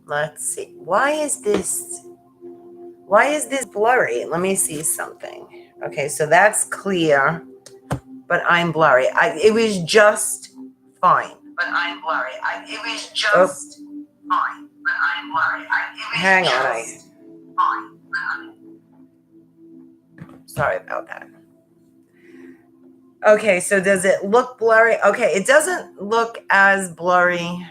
Let's see. Why is this blurry? Let me see something. Okay, so that's clear, but I'm blurry. It was just fine. But I'm blurry. It was just fine. But I'm blurry. Hang on. Fine. Sorry about that. Okay, so does it look blurry? Okay, it doesn't look as blurry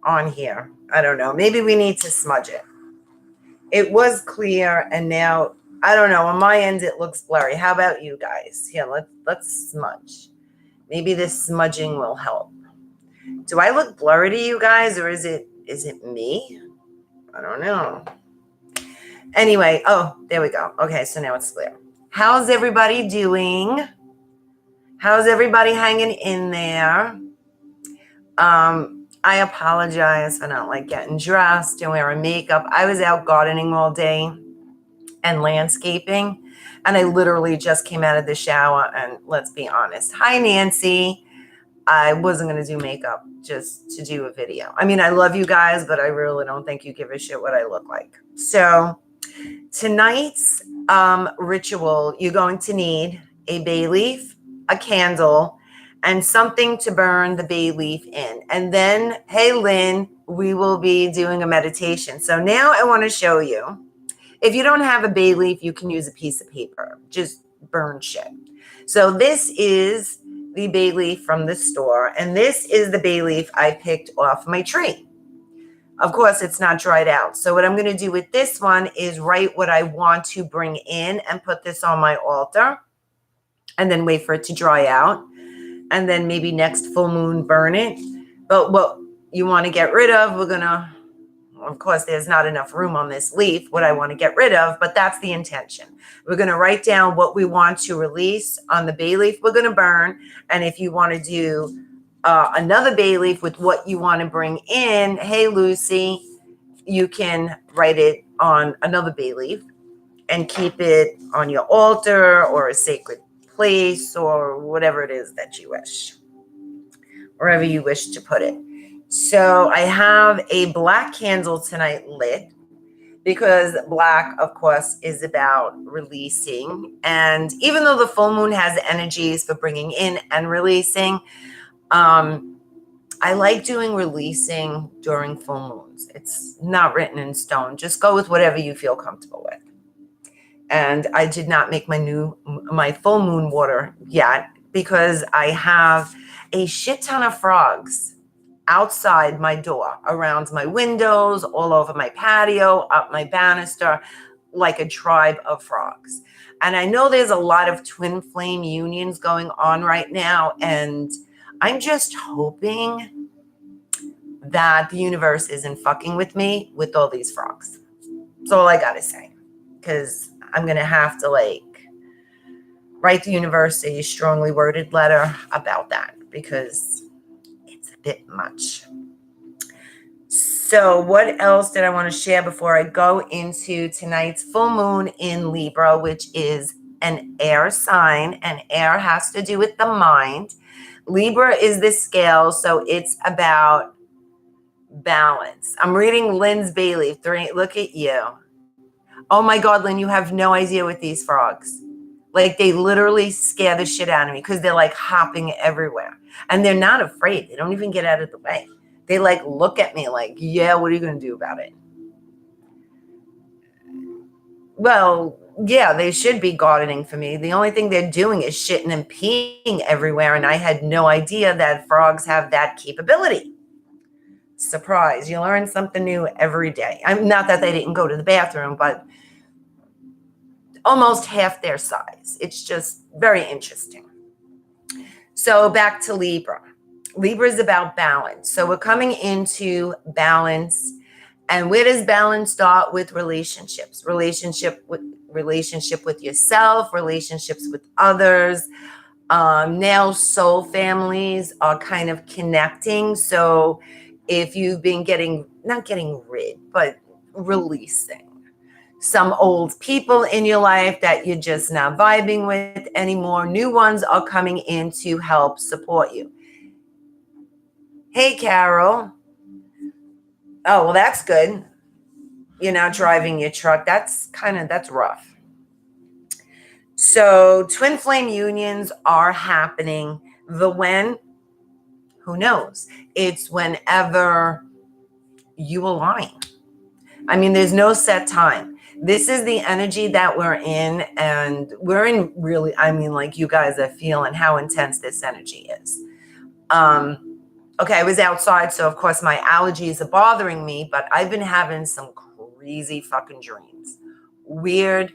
on here. I don't know. Maybe we need to smudge it. It was clear, and now I don't know. On my end, it looks blurry. How about you guys? Here, let's smudge. Maybe this smudging will help. Do I look blurry to you guys, or is it me? I don't know. Anyway, oh, there we go. Okay, so now it's clear. How's everybody doing? How's everybody hanging in there? I apologize for not like getting dressed and wearing makeup. I was out gardening all day and landscaping, and I literally just came out of the shower, and let's be honest. Hi, Nancy. I wasn't going to do makeup just to do a video. I mean, I love you guys, but I really don't think you give a shit what I look like. So tonight's ritual, you're going to need a bay leaf, a candle, and something to burn the bay leaf in. And then, hey, Lynn, we will be doing a meditation. So now I want to show you. If you don't have a bay leaf, you can use a piece of paper. Just burn shit. So this is the bay leaf from the store, and this is the bay leaf I picked off my tree. Of course, it's not dried out. So what I'm going to do with this one is write what I want to bring in and put this on my altar, and then wait for it to dry out. And then maybe next full moon, burn it. But what you want to get rid of, of course, there's not enough room on this leaf, what I want to get rid of, but that's the intention. We're going to write down what we want to release on the bay leaf we're going to burn. And if you want to do another bay leaf with what you want to bring in, hey, Lucy, you can write it on another bay leaf and keep it on your altar or a sacred place or whatever it is that you wish, wherever you wish to put it. So I have a black candle tonight lit because black, of course, is about releasing. And even though the full moon has energies for bringing in and releasing, I like doing releasing during full moons. It's not written in stone. Just go with whatever you feel comfortable with. And I did not make my full moon water yet because I have a shit ton of frogs outside my door, around my windows, all over my patio, up my banister, like a tribe of frogs. And I know there's a lot of twin flame unions going on right now, and I'm just hoping that the universe isn't fucking with me with all these frogs. That's all I gotta say, because I'm going to have to write the universe a strongly worded letter about that because it's a bit much. So what else did I want to share before I go into tonight's full moon in Libra, which is an air sign, and air has to do with the mind. Libra is the scale, so it's about balance. I'm reading Lynn's bay leaf. Look at you. Oh my God, Lynn, you have no idea with these frogs. Like, they literally scare the shit out of me because they're like hopping everywhere. And they're not afraid. They don't even get out of the way. They like look at me like, yeah, what are you going to do about it? Well, yeah, they should be gardening for me. The only thing they're doing is shitting and peeing everywhere. And I had no idea that frogs have that capability. Surprise. You learn something new every day. I'm not that they didn't go to the bathroom, but almost half their size. It's just very interesting. So back to Libra. Libra is about balance. So we're coming into balance. And where does balance start? With relationships? Relationship with yourself, relationships with others. Now soul families are kind of connecting. So if you've been not getting rid, but releasing some old people in your life that you're just not vibing with anymore, new ones are coming in to help support you. Hey, Carol. Oh, well, that's good. You're not driving your truck. That's rough. So twin flame unions are happening. The when, who knows? It's whenever you align. I mean, there's no set time. This is the energy that we're in, and we're in really, I mean, like, you guys are feeling how intense this energy is. Okay, I was outside, so of course my allergies are bothering me, but I've been having some crazy fucking dreams. Weird.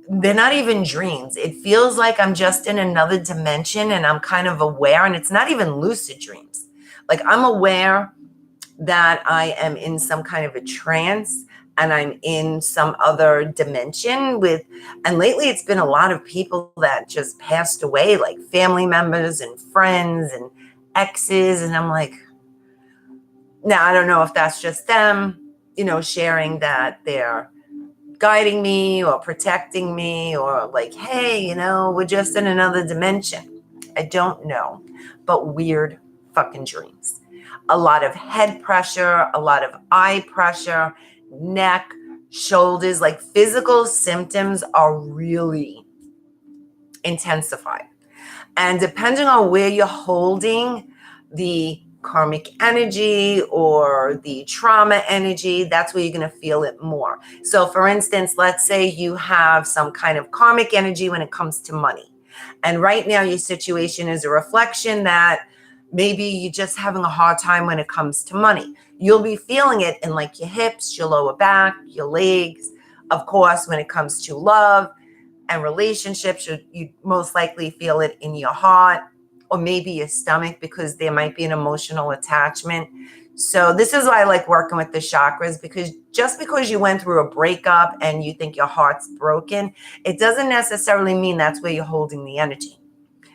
They're not even dreams. It feels like I'm just in another dimension and I'm kind of aware, and it's not even lucid dreams. Like, I'm aware that I am in some kind of a trance and I'm in some other dimension and lately it's been a lot of people that just passed away, like family members and friends and exes. And I'm like, now I don't know if that's just them, sharing that they're guiding me or protecting me, or like, hey, we're just in another dimension. I don't know, but weird fucking dreams. A lot of head pressure, a lot of eye pressure, neck, shoulders, like physical symptoms are really intensified. And depending on where you're holding the karmic energy or the trauma energy, that's where you're going to feel it more. So for instance, let's say you have some kind of karmic energy when it comes to money. And right now your situation is a reflection that maybe you're just having a hard time when it comes to money. You'll be feeling it in like your hips, your lower back, your legs. Of course, when it comes to love and relationships, you most likely feel it in your heart or maybe your stomach, because there might be an emotional attachment. So this is why I like working with the chakras, because just because you went through a breakup and you think your heart's broken, it doesn't necessarily mean that's where you're holding the energy,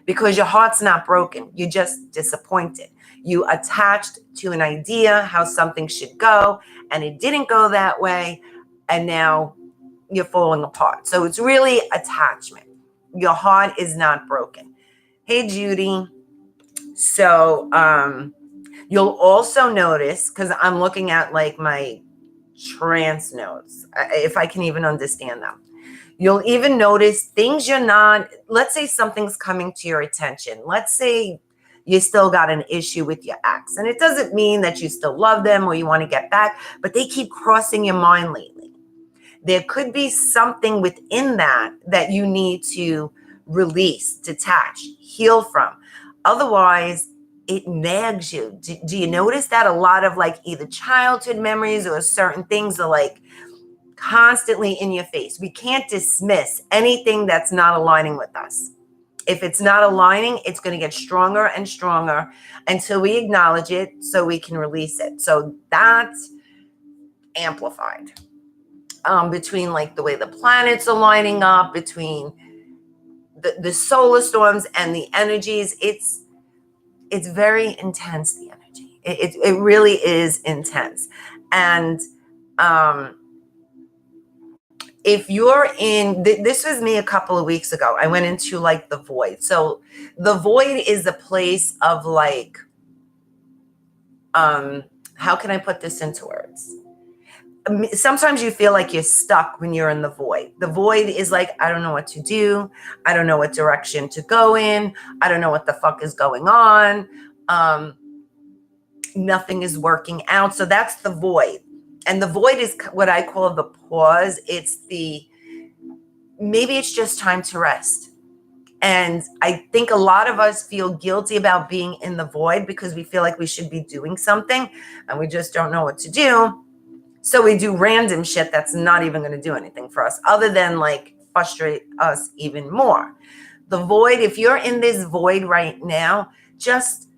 because your heart's not broken. You're just disappointed. You attached to an idea how something should go, and it didn't go that way, and now you're falling apart. So it's really attachment. Your heart is not broken. Hey, Judy. So you'll also notice, because I'm looking at like my trance notes, if I can even understand them. You'll even notice things you're not, let's say something's coming to your attention. Let's say you still got an issue with your ex. And it doesn't mean that you still love them or you want to get back, but they keep crossing your mind lately. There could be something within that you need to release, detach, heal from. Otherwise, it nags you. Do you notice that a lot of like either childhood memories or certain things are like constantly in your face? We can't dismiss anything that's not aligning with us. If it's not aligning, it's going to get stronger and stronger until we acknowledge it so we can release it. So that's amplified. Between like the way the planets are lining up, between the solar storms and the energies, it's very intense, the energy. It really is intense. And if you're in, this was me a couple of weeks ago, I went into like the void. So the void is a place of like, how can I put this into words? Sometimes you feel like you're stuck when you're in the void. The void is like, I don't know what to do. I don't know what direction to go in. I don't know what the fuck is going on. Nothing is working out. So that's the void. And the void is what I call the pause. Maybe it's just time to rest. And I think a lot of us feel guilty about being in the void because we feel like we should be doing something and we just don't know what to do. So we do random shit that's not even going to do anything for us other than like frustrate us even more. The void, if you're in this void right now, just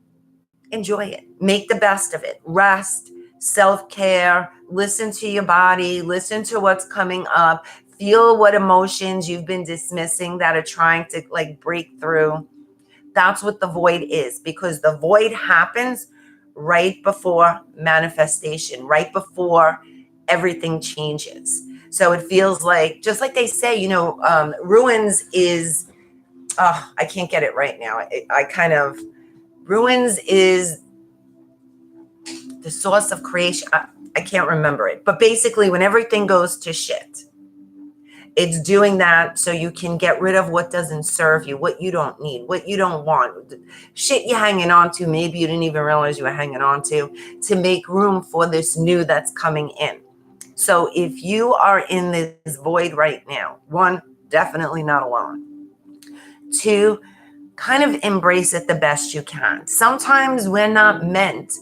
enjoy it. Make the best of it. Rest, self-care, listen to your body, listen to what's coming up, feel what emotions you've been dismissing that are trying to like break through. That's what the void is, because the void happens right before manifestation, right before everything changes. So it feels like, just like they say, ruins is, I can't get it right now. Ruins is the source of creation. I can't remember it. But basically, when everything goes to shit, it's doing that so you can get rid of what doesn't serve you, what you don't need, what you don't want, shit you're hanging on to, maybe you didn't even realize you were hanging on to make room for this new that's coming in. So if you are in this void right now, one, definitely not alone. Two, kind of embrace it the best you can. Sometimes we're not meant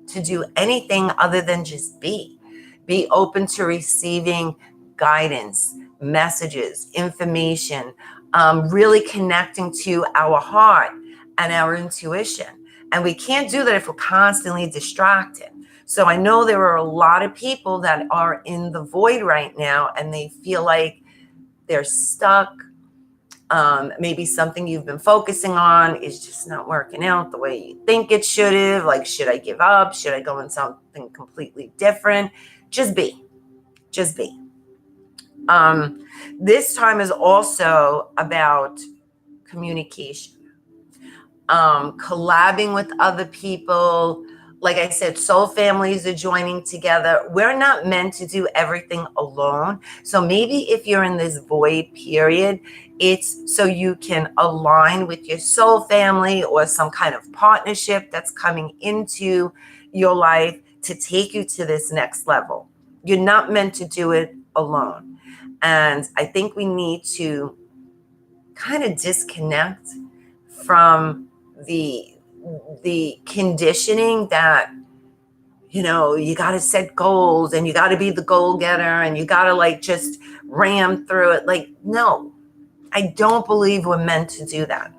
to do anything other than just be. Be open to receiving guidance, messages, information, really connecting to our heart and our intuition. And we can't do that if we're constantly distracted. So I know there are a lot of people that are in the void right now and they feel like they're stuck. Maybe something you've been focusing on is just not working out the way you think it should have. Like, should I give up? Should I go in something completely different? Just be. Just be. This time is also about communication, collabing with other people. Like I said, soul families are joining together. We're not meant to do everything alone. So maybe if you're in this void period, it's so you can align with your soul family or some kind of partnership that's coming into your life to take you to this next level. You're not meant to do it alone. And I think we need to kind of disconnect from the conditioning that, you know, you got to set goals and you got to be the goal getter and you got to like just ram through it. Like, no, I don't believe we're meant to do that.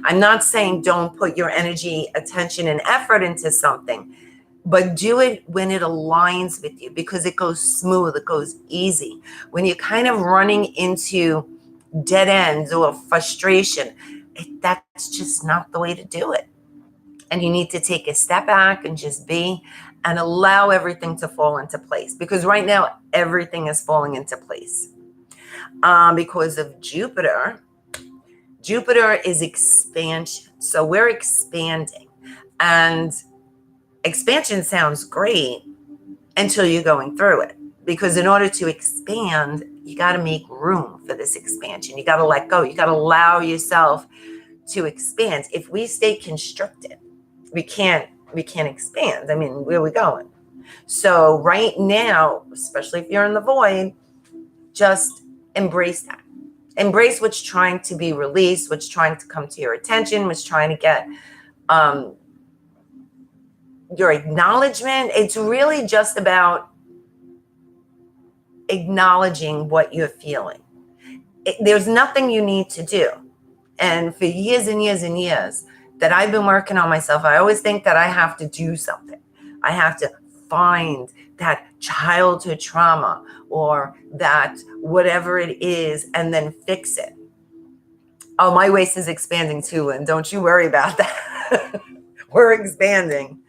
I'm not saying don't put your energy, attention, and effort into something, but do it when it aligns with you because it goes smooth, it goes easy. When you're kind of running into dead ends or frustration, that's just not the way to do it. And you need to take a step back and just be and allow everything to fall into place. Because right now, everything is falling into place. Because of Jupiter. Jupiter is expansion. So we're expanding. And expansion sounds great until you're going through it. Because in order to expand, you got to make room for this expansion. You got to let go. You got to allow yourself to expand. If we stay constricted, we can't expand. I mean, where are we going? So right now, especially if you're in the void, just embrace that. Embrace what's trying to be released, what's trying to come to your attention, what's trying to get your acknowledgement. It's really just about acknowledging what you're feeling. There's nothing you need to do. And for years and years and years that I've been working on myself, I always think that I have to do something. I have to find that childhood trauma or that whatever it is and then fix it. Oh, my waist is expanding too, and don't you worry about that. We're expanding.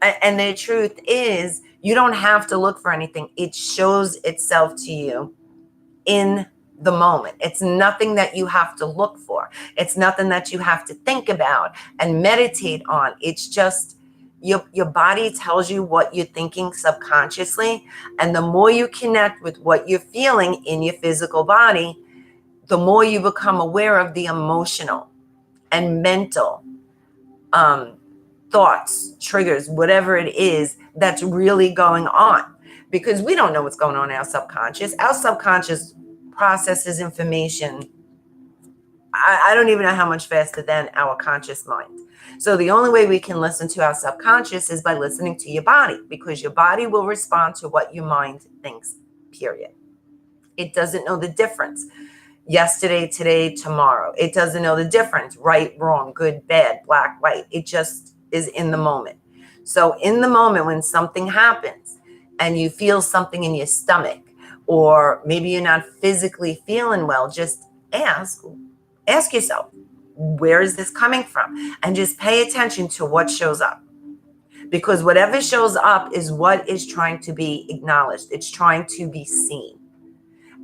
And the truth is, you don't have to look for anything. It shows itself to you in the moment. It's nothing that you have to look for. It's nothing that you have to think about and meditate on. It's just your body tells you what you're thinking subconsciously. And the more you connect with what you're feeling in your physical body, the more you become aware of the emotional and mental thoughts, triggers, whatever it is that's really going on. Because we don't know what's going on in our subconscious. Our subconscious processes information. I don't even know how much faster than our conscious mind. So the only way we can listen to our subconscious is by listening to your body, because your body will respond to what your mind thinks, period. It doesn't know the difference. Yesterday, today, tomorrow. It doesn't know the difference. Right, wrong, good, bad, black, white. It just is in the moment. So in the moment when something happens and you feel something in your stomach, or maybe you're not physically feeling well, just ask yourself, where is this coming from? And just pay attention to what shows up. Because whatever shows up is what is trying to be acknowledged. It's trying to be seen.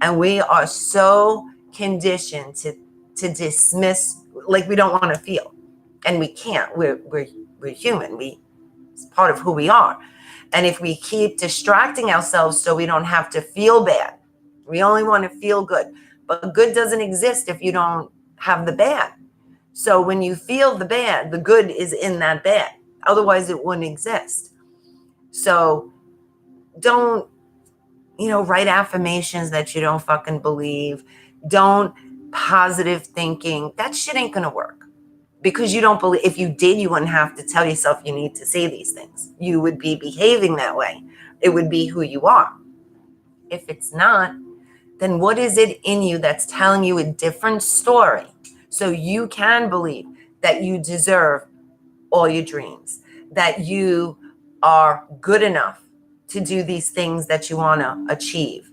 And we are so conditioned to dismiss, like we don't want to feel. And we can't. We're human. It's part of who we are. And if we keep distracting ourselves so we don't have to feel bad, we only want to feel good. But good doesn't exist if you don't have the bad. So when you feel the bad, the good is in that bad. Otherwise, it wouldn't exist. So don't, write affirmations that you don't fucking believe. Don't positive thinking. That shit ain't going to work. Because you don't believe, if you did, you wouldn't have to tell yourself you need to say these things. You would be behaving that way. It would be who you are. If it's not, then what is it in you that's telling you a different story so you can believe that you deserve all your dreams, that you are good enough to do these things that you want to achieve?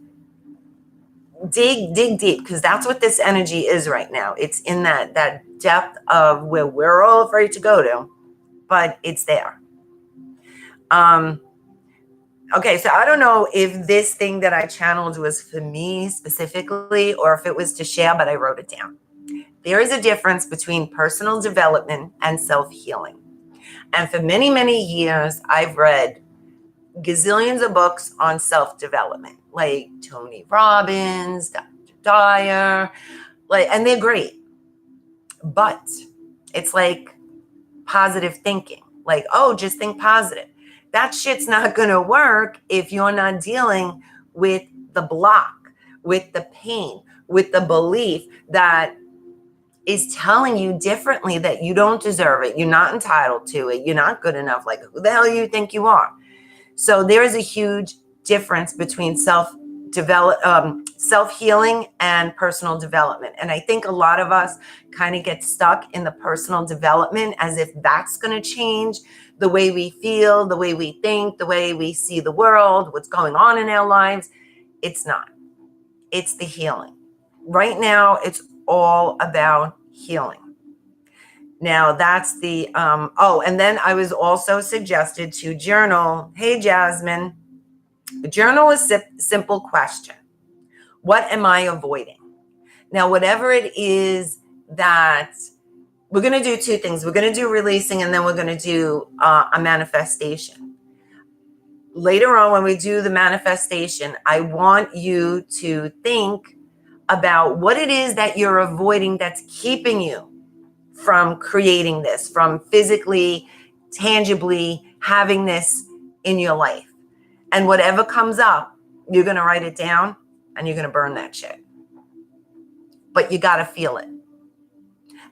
Dig deep, because that's what this energy is right now. It's in that depth of where we're all afraid to go to, but it's there. Okay, so I don't know if this thing that I channeled was for me specifically or if it was to share, but I wrote it down. There is a difference between personal development and self-healing. And for many, many years, I've read gazillions of books on self-development, like Tony Robbins, Dr. Dyer, and they're great. But it's like positive thinking, like, oh, just think positive. That shit's not going to work if you're not dealing with the block, with the pain, with the belief that is telling you differently that you don't deserve it. You're not entitled to it. You're not good enough. Like, who the hell do you think you are? So there is a huge difference between self-healing and personal development. And I think a lot of us kind of get stuck in the personal development as if that's going to change the way we feel, the way we think, the way we see the world, what's going on in our lives. It's not. It's the healing. Right now, it's all about healing. Now that's the, and then I was also suggested to journal. Hey, Jasmine, journal a simple question. What am I avoiding? Now, whatever it is that we're going to do two things. We're going to do releasing, and then we're going to do a manifestation. Later on, when we do the manifestation, I want you to think about what it is that you're avoiding that's keeping you from creating this, from physically, tangibly having this in your life. And whatever comes up, you're going to write it down and you're going to burn that shit. But you got to feel it.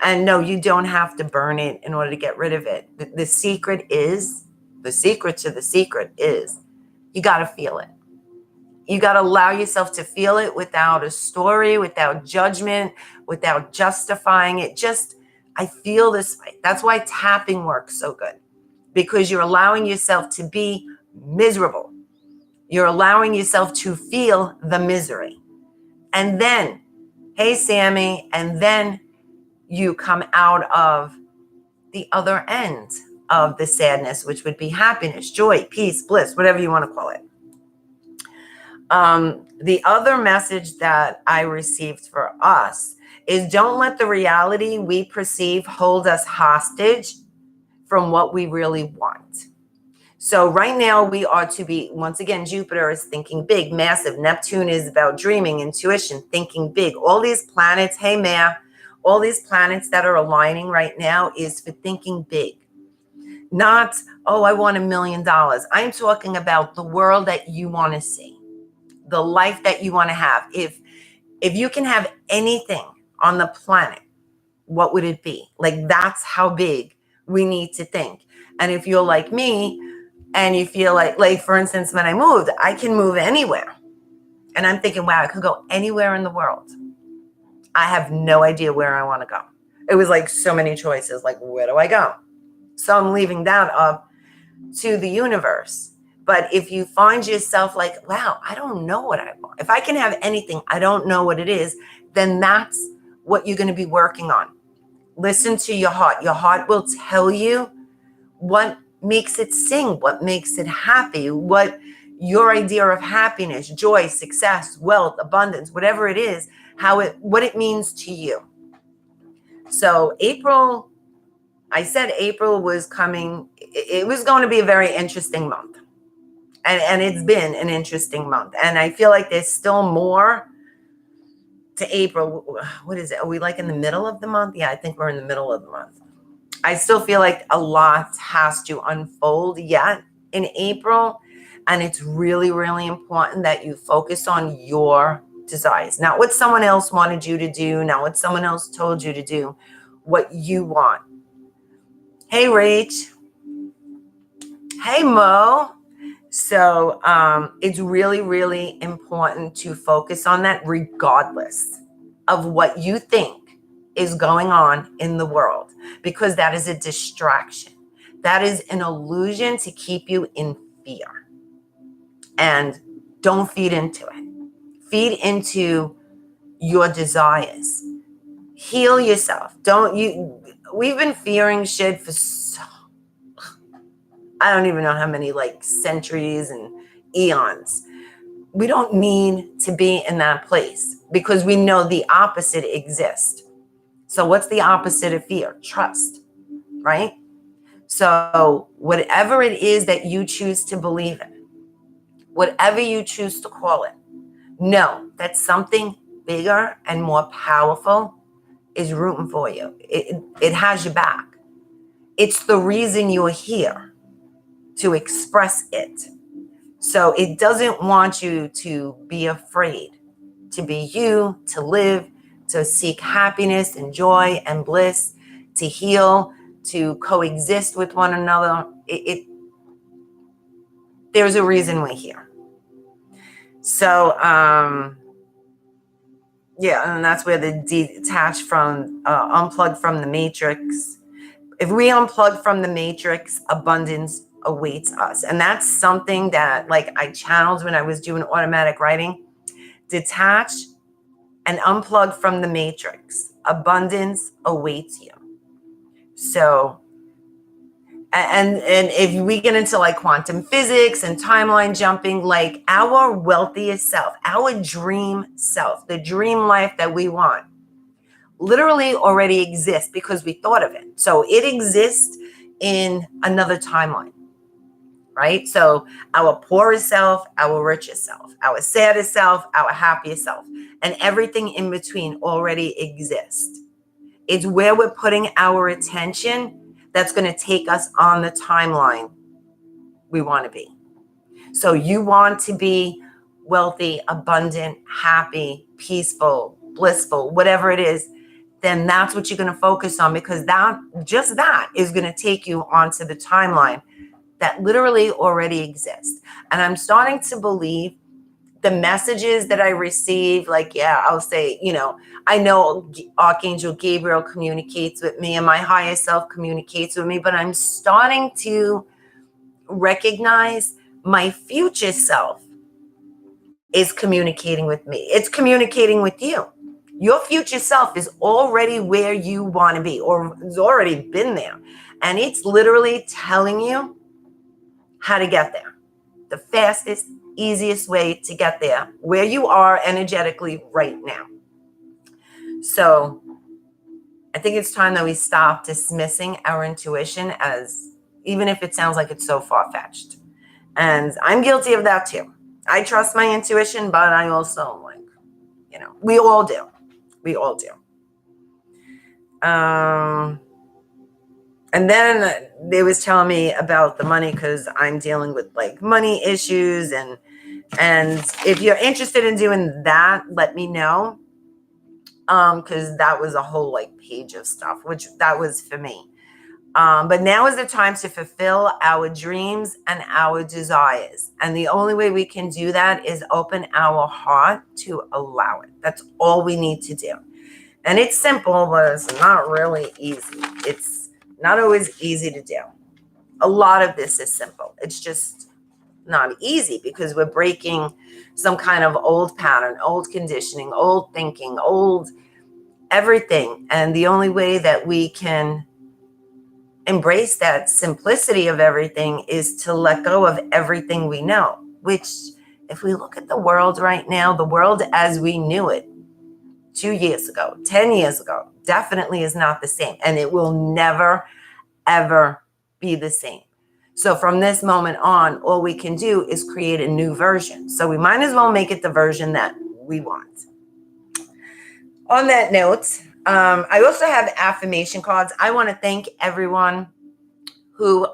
And no, you don't have to burn it in order to get rid of it. The secret to the secret is you got to feel it. You got to allow yourself to feel it without a story, without judgment, without justifying it. Just, I feel this way. That's why tapping works so good, because you're allowing yourself to be miserable. You're allowing yourself to feel the misery. And then, hey, Sammy, and then you come out of the other end of the sadness, which would be happiness, joy, peace, bliss, whatever you want to call it. The other message that I received for us is don't let the reality we perceive hold us hostage from what we really want. So right now we are to be, once again, Jupiter is thinking big, massive. Neptune is about dreaming, intuition, thinking big. All these planets, hey, Maya, all these planets that are aligning right now is for thinking big. Not, oh, I want $1 million. I'm talking about the world that you want to see, the life that you want to have. If you can have anything on the planet, what would it be? Like, that's how big we need to think. And if you're like me and you feel like for instance, when I moved, I can move anywhere. And I'm thinking, wow, I could go anywhere in the world. I have no idea where I want to go. It was like so many choices. Like, where do I go? So I'm leaving that up to the universe. But if you find yourself like, wow, I don't know what I want. If I can have anything, I don't know what it is, then that's what you're going to be working on. Listen to your heart. Your heart will tell you what makes it sing, what makes it happy, what your idea of happiness, joy, success, wealth, abundance, whatever it is, what it means to you. So April, I said April was coming. It was going to be a very interesting month. And it's been an interesting month. And I feel like there's still more to April. What is it? Are we like in the middle of the month? Yeah, I think we're in the middle of the month. I still feel like a lot has to unfold yet in April. And it's really, really important that you focus on your desires, not what someone else wanted you to do, not what someone else told you to do, what you want. Hey, Rach. Hey, Mo. So it's really, really important to focus on that regardless of what you think is going on in the world, because that is a distraction. That is an illusion to keep you in fear. And don't feed into it. Feed into your desires. Heal yourself. We've been fearing shit for I don't even know how many like centuries and eons. We don't need to be in that place because we know the opposite exists. So what's the opposite of fear? Trust, right? So whatever it is that you choose to believe in, whatever you choose to call it, know that something bigger and more powerful is rooting for you. It has your back. It's the reason you're here, to express it. So it doesn't want you to be afraid, to be you, to live, to seek happiness and joy and bliss, to heal, to coexist with one another. There's a reason we're here. So, yeah, and that's where the detach from, unplug from the matrix. If we unplug from the matrix, abundance awaits us. And that's something that like I channeled when I was doing automatic writing. Detach and unplug from the matrix. Abundance awaits you. So, and if we get into like quantum physics and timeline jumping, like our wealthiest self, our dream self, the dream life that we want, literally already exists because we thought of it. So it exists in another timeline, right? So our poorest self, our richest self, our saddest self, our happiest self, and everything in between already exists. It's where we're putting our attention that's going to take us on the timeline we want to be. So you want to be wealthy, abundant, happy, peaceful, blissful, whatever it is, then that's what you're going to focus on, because that is going to take you onto the timeline that literally already exists. And I'm starting to believe the messages that I receive, like, yeah, I'll say, I know Archangel Gabriel communicates with me and my higher self communicates with me, but I'm starting to recognize my future self is communicating with me. It's communicating with you. Your future self is already where you want to be, or has already been there. And it's literally telling you how to get there. The fastest, easiest way to get there, where you are energetically right now. So I think it's time that we stop dismissing our intuition, as even if it sounds like it's so far-fetched. And I'm guilty of that too. I trust my intuition, but I also we all do. We all do. And then they was telling me about the money, because I'm dealing with like money issues, and if you're interested in doing that, let me know. Because that was a whole like page of stuff, which that was for me. But now is the time to fulfill our dreams and our desires. And the only way we can do that is open our heart to allow it. That's all we need to do. And it's simple, but it's not really easy. It's not always easy to do. A lot of this is simple. It's just not easy because we're breaking some kind of old pattern, old conditioning, old thinking, old everything. And the only way that we can embrace that simplicity of everything is to let go of everything we know, which, if we look at the world right now, the world as we knew it 2 years ago, 10 years ago, definitely is not the same. And it will never, ever be the same. So from this moment on, all we can do is create a new version. So we might as well make it the version that we want. On that note, I also have affirmation cards. I want to thank everyone who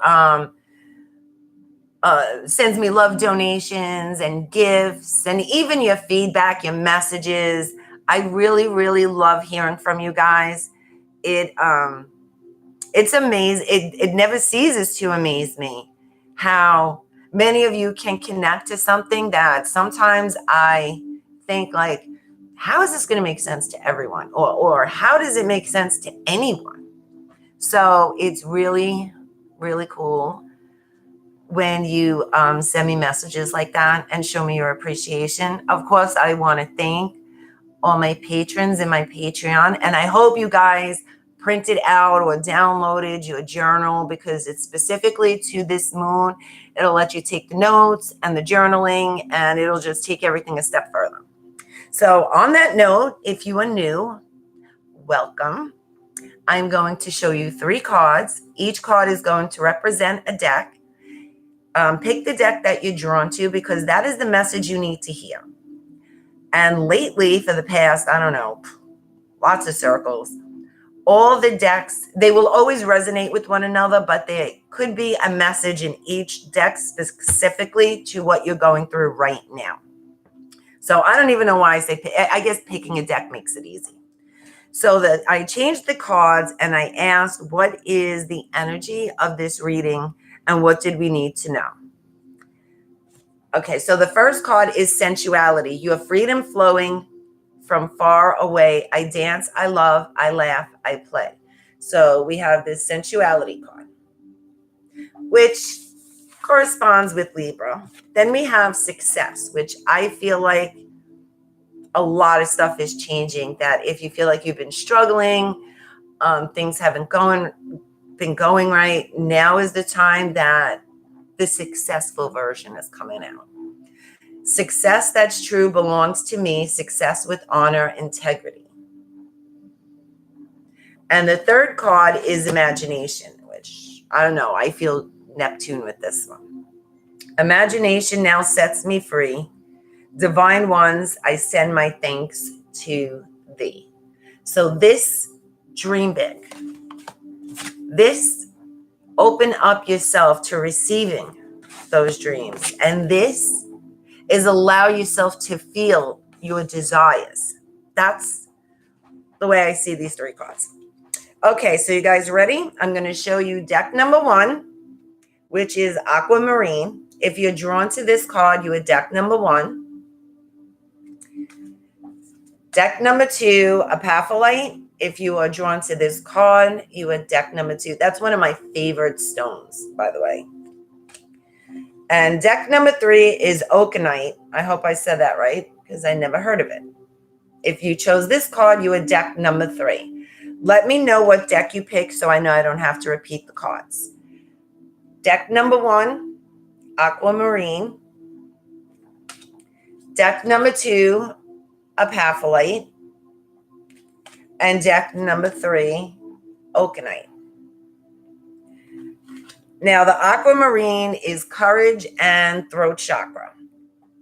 sends me love donations and gifts and even your feedback, your messages. I really, really love hearing from you guys. It's amazing. It never ceases to amaze me how many of you can connect to something that sometimes I think like, how is this going to make sense to everyone? Or how does it make sense to anyone? So it's really, really cool when you send me messages like that and show me your appreciation. Of course, I want to thank all my patrons in my Patreon. And I hope you guys printed out or downloaded your journal because it's specifically to this moon. It'll let you take the notes and the journaling, and it'll just take everything a step further. So on that note, if you are new, welcome. I'm going to show you 3 cards. Each card is going to represent a deck. Pick the deck that you're drawn to because that is the message you need to hear. And lately, for the past, I don't know, lots of circles, all the decks, they will always resonate with one another, but there could be a message in each deck specifically to what you're going through right now. So I don't even know why I say, I guess picking a deck makes it easy. So that I changed the cards and I asked, what is the energy of this reading and what did we need to know? Okay, so the first card is sensuality. Your freedom flowing from far away. I dance, I love, I laugh, I play. So we have this sensuality card, which corresponds with Libra. Then we have success, which I feel like a lot of stuff is changing. That if you feel like you've been struggling, things haven't been going right, now is the time that the successful version is coming out. Success that's true belongs to me. Success with honor, integrity. And the third card is imagination, which I don't know. I feel Neptune with this one. Imagination now sets me free. Divine ones, I send my thanks to thee. So this, dream big. This, open up yourself to receiving those dreams. And this is allow yourself to feel your desires. That's the way I see these 3 cards. Okay, so you guys ready? I'm going to show you deck number 1, which is aquamarine. If you're drawn to this card, you are deck number 1. Deck number 2, apophyllite. If you are drawn to this card, you are deck number 2. That's one of my favorite stones, by the way. And deck number 3 is oakenite. I hope I said that right because I never heard of it. If you chose this card, you are deck number 3. Let me know what deck you pick so I know I don't have to repeat the cards. Deck number 1, aquamarine. Deck number 2, apophyllite. And deck number 3, oakenite. Now, the aquamarine is courage and throat chakra.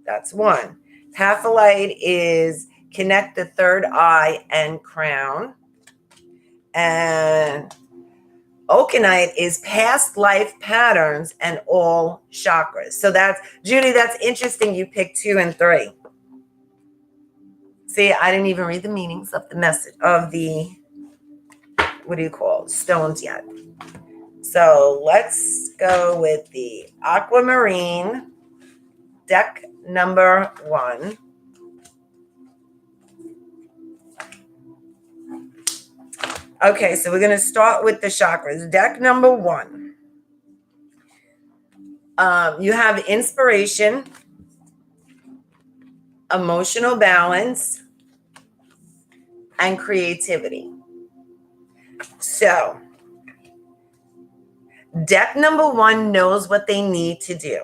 That's 1. Apophyllite is connect the third eye and crown. And oakenite is past life patterns and all chakras. So that's, Judy, that's interesting. You picked 2 and 3. See, I didn't even read the meanings of the message of the, what do you call it, stones yet. So let's go with the aquamarine, deck number 1. Okay, so we're going to start with the chakras. Deck number 1. You have inspiration, emotional balance, and creativity. So, deck number 1 knows what they need to do.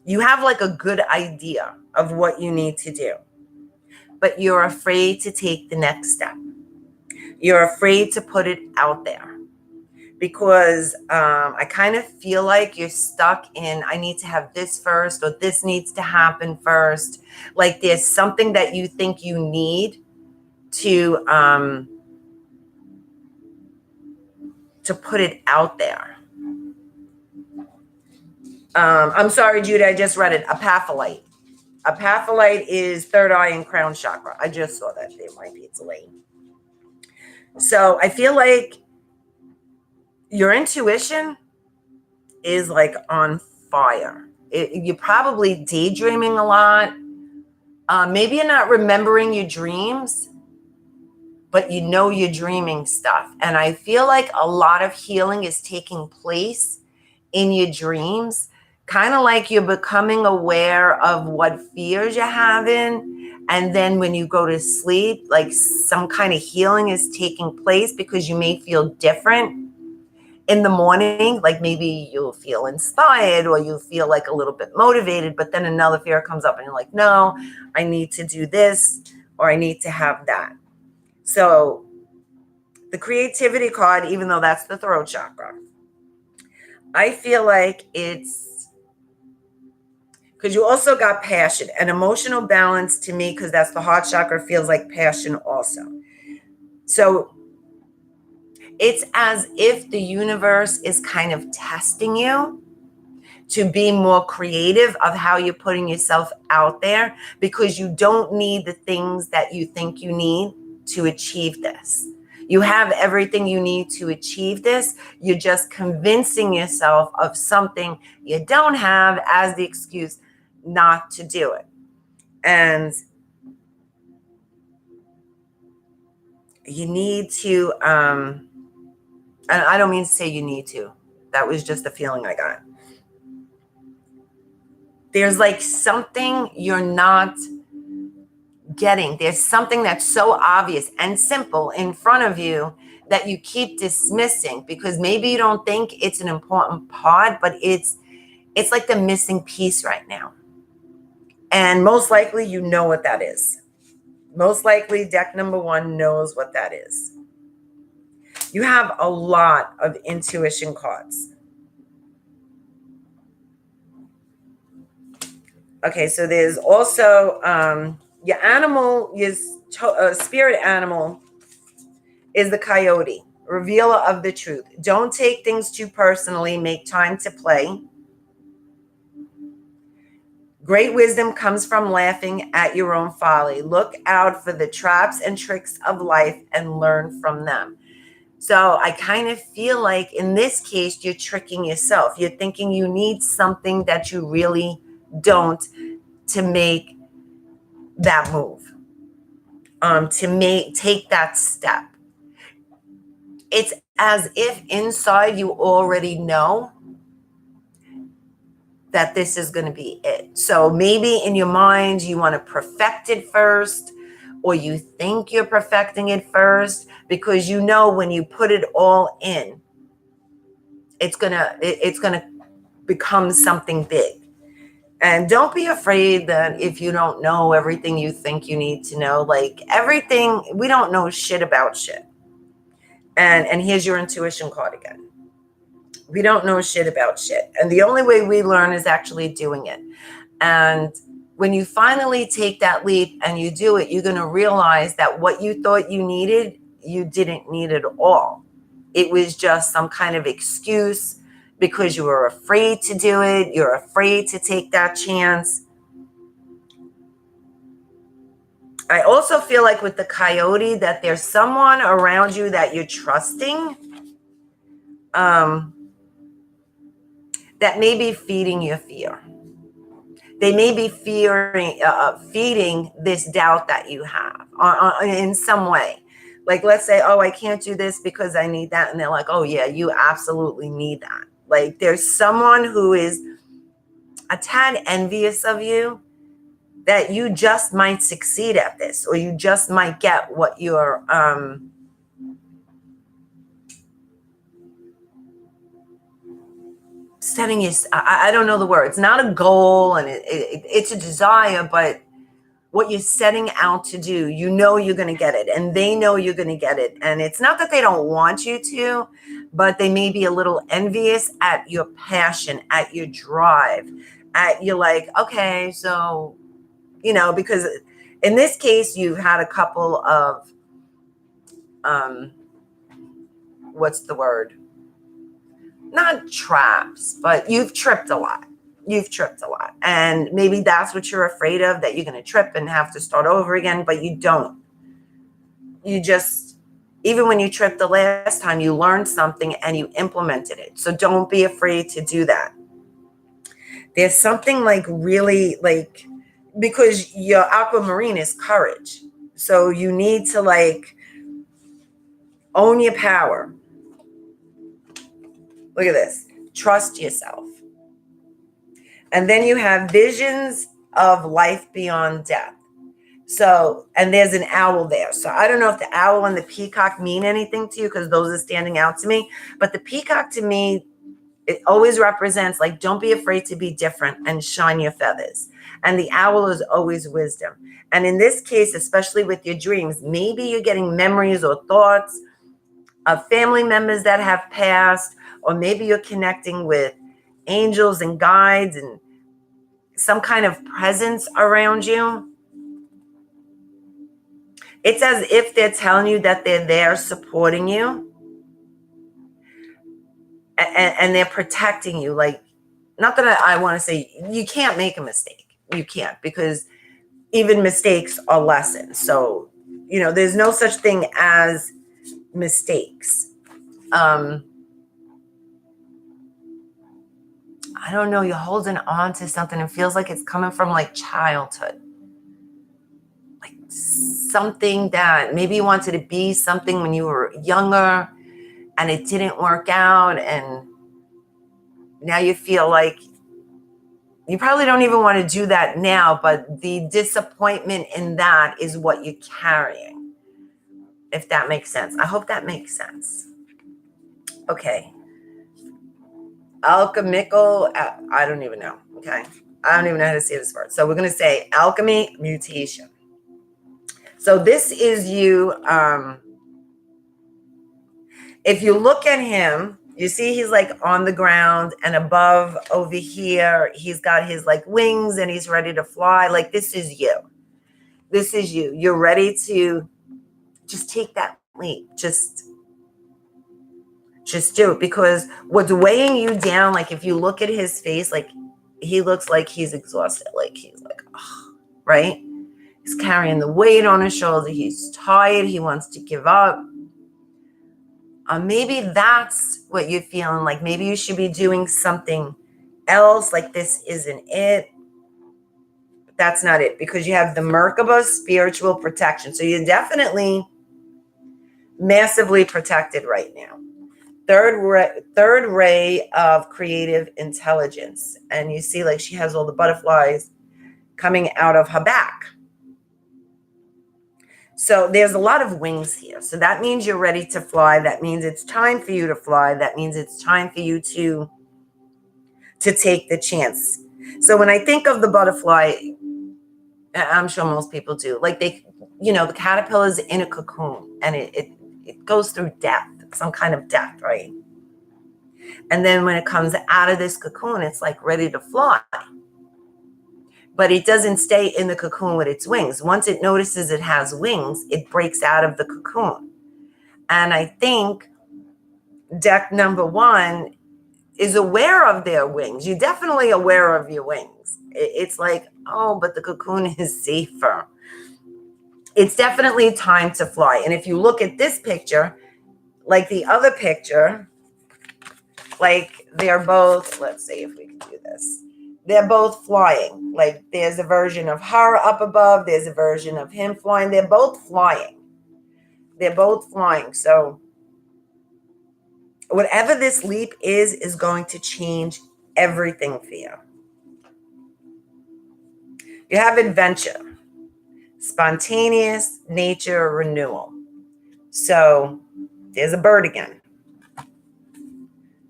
You have like a good idea of what you need to do, but you're afraid to take the next step. You're afraid to put it out there because I kind of feel like you're stuck in, I need to have this first, or this needs to happen first. Like there's something that you think you need to put it out there. I'm sorry, Judy, I just read it. Epiphany. Epiphany is third eye and crown chakra. I just saw that there. My pizza lane. So I feel like your intuition is like on fire. You're probably daydreaming a lot. Maybe you're not remembering your dreams, but you know you're dreaming stuff. And I feel like a lot of healing is taking place in your dreams, kind of like you're becoming aware of what fears you're having. And then when you go to sleep, like some kind of healing is taking place because you may feel different in the morning. Like maybe you'll feel inspired or you'll feel like a little bit motivated, but then another fear comes up and you're like, no, I need to do this or I need to have that. So the creativity card, even though that's the throat chakra, I feel like it's because you also got passion and emotional balance to me, because that's the heart chakra, feels like passion also. So it's as if the universe is kind of testing you to be more creative of how you're putting yourself out there, because you don't need the things that you think you need to achieve this. You have everything you need to achieve this. You're just convincing yourself of something you don't have as the excuse not to do it. And you need to, and I don't mean to say you need to. That was just the feeling I got. There's like something you're not getting. There's something that's so obvious and simple in front of you that you keep dismissing because maybe you don't think it's an important part, but it's like the missing piece right now. And most likely you know what that is. Most likely deck number 1 knows what that is. You have a lot of intuition cards. Okay, so there's also your animal, your spirit animal is the coyote, revealer of the truth. Don't take things too personally. Make time to play. Great wisdom comes from laughing at your own folly. Look out for the traps and tricks of life and learn from them. So I kind of feel like in this case, you're tricking yourself. You're thinking you need something that you really don't to make that move, to take that step. It's as if inside you already know that this is going to be it. So maybe in your mind, you want to perfect it first, or you think you're perfecting it first, because you know when you put it all in, it's gonna become something big. And don't be afraid that if you don't know everything you think you need to know, like everything, we don't know shit about shit. And here's your intuition card again. We don't know shit about shit. And the only way we learn is actually doing it. And when you finally take that leap and you do it, you're going to realize that what you thought you needed, you didn't need at all. It was just some kind of excuse because you were afraid to do it. You're afraid to take that chance. I also feel like with the coyote that there's someone around you that you're trusting, that may be feeding your fear. They may be feeding this doubt that you have in some way. Like, let's say, oh, I can't do this because I need that. And they're like, oh, yeah, you absolutely need that. Like, there's someone who is a tad envious of you that you just might succeed at this, or you just might get what you're setting your, I don't know the word. It's not a goal and it's a desire, but what you're setting out to do, you know you're going to get it, and they know you're going to get it. And it's not that they don't want you to, but they may be a little envious at your passion, at your drive, at you're like, okay, so, because in this case, you've had a couple of, what's the word? Not traps, but you've tripped a lot. You've tripped a lot. And maybe that's what you're afraid of, that you're going to trip and have to start over again, but you don't. You just, even when you tripped the last time, you learned something and you implemented it. So don't be afraid to do that. There's something like really like, because your aquamarine is courage. So you need to like own your power. Look at this. Trust yourself. And then you have visions of life beyond death. So, and there's an owl there. So I don't know if the owl and the peacock mean anything to you, because those are standing out to me. But the peacock to me, it always represents like, don't be afraid to be different and shine your feathers. And the owl is always wisdom. And in this case, especially with your dreams, maybe you're getting memories or thoughts of family members that have passed, or maybe you're connecting with angels and guides and some kind of presence around you. It's as if they're telling you that they're there supporting you, and they're protecting you. Like, not that I want to say you can't make a mistake. You can't, because even mistakes are lessons. So, there's no such thing as mistakes. I don't know, you're holding on to something. It feels like it's coming from like childhood. Like something that maybe you wanted to be something when you were younger and it didn't work out. And now you feel like you probably don't even want to do that now, but the disappointment in that is what you're carrying. If that makes sense. I hope that makes sense. Okay. Alchemical, I don't even know. Okay. I don't even know how to say this word. So we're going to say alchemy mutation. So this is you. If you look at him, you see he's like on the ground, and above over here, he's got his like wings and he's ready to fly. Like, this is you. This is you. You're ready to just take that leap. Just do it, because what's weighing you down, like if you look at his face, like he looks like he's exhausted. Like he's like, oh, right? He's carrying the weight on his shoulder. He's tired. He wants to give up. Maybe that's what you're feeling like. Maybe you should be doing something else. Like, this isn't it. But that's not it, because you have the Merkaba spiritual protection. So you're definitely massively protected right now. Third ray of creative intelligence. And you see like she has all the butterflies coming out of her back. So there's a lot of wings here. So that means you're ready to fly. That means it's time for you to fly. That means it's time for you to take the chance. So when I think of the butterfly, I'm sure most people do, like the caterpillar is in a cocoon, and it goes through death, some kind of death, right? And then when it comes out of this cocoon, it's like ready to fly. But it doesn't stay in the cocoon with its wings. Once it notices it has wings, it breaks out of the cocoon. And I think deck number 1 is aware of their wings. You're definitely aware of your wings. It's like, oh, but the cocoon is safer. It's definitely time to fly. And if you look at this picture, like the other picture, like they're both, let's see if we can do this. They're both flying. Like, there's a version of her up above. There's a version of him flying. They're both flying. They're both flying. So whatever this leap is going to change everything for you. You have adventure, spontaneous nature, renewal. So there's a bird again.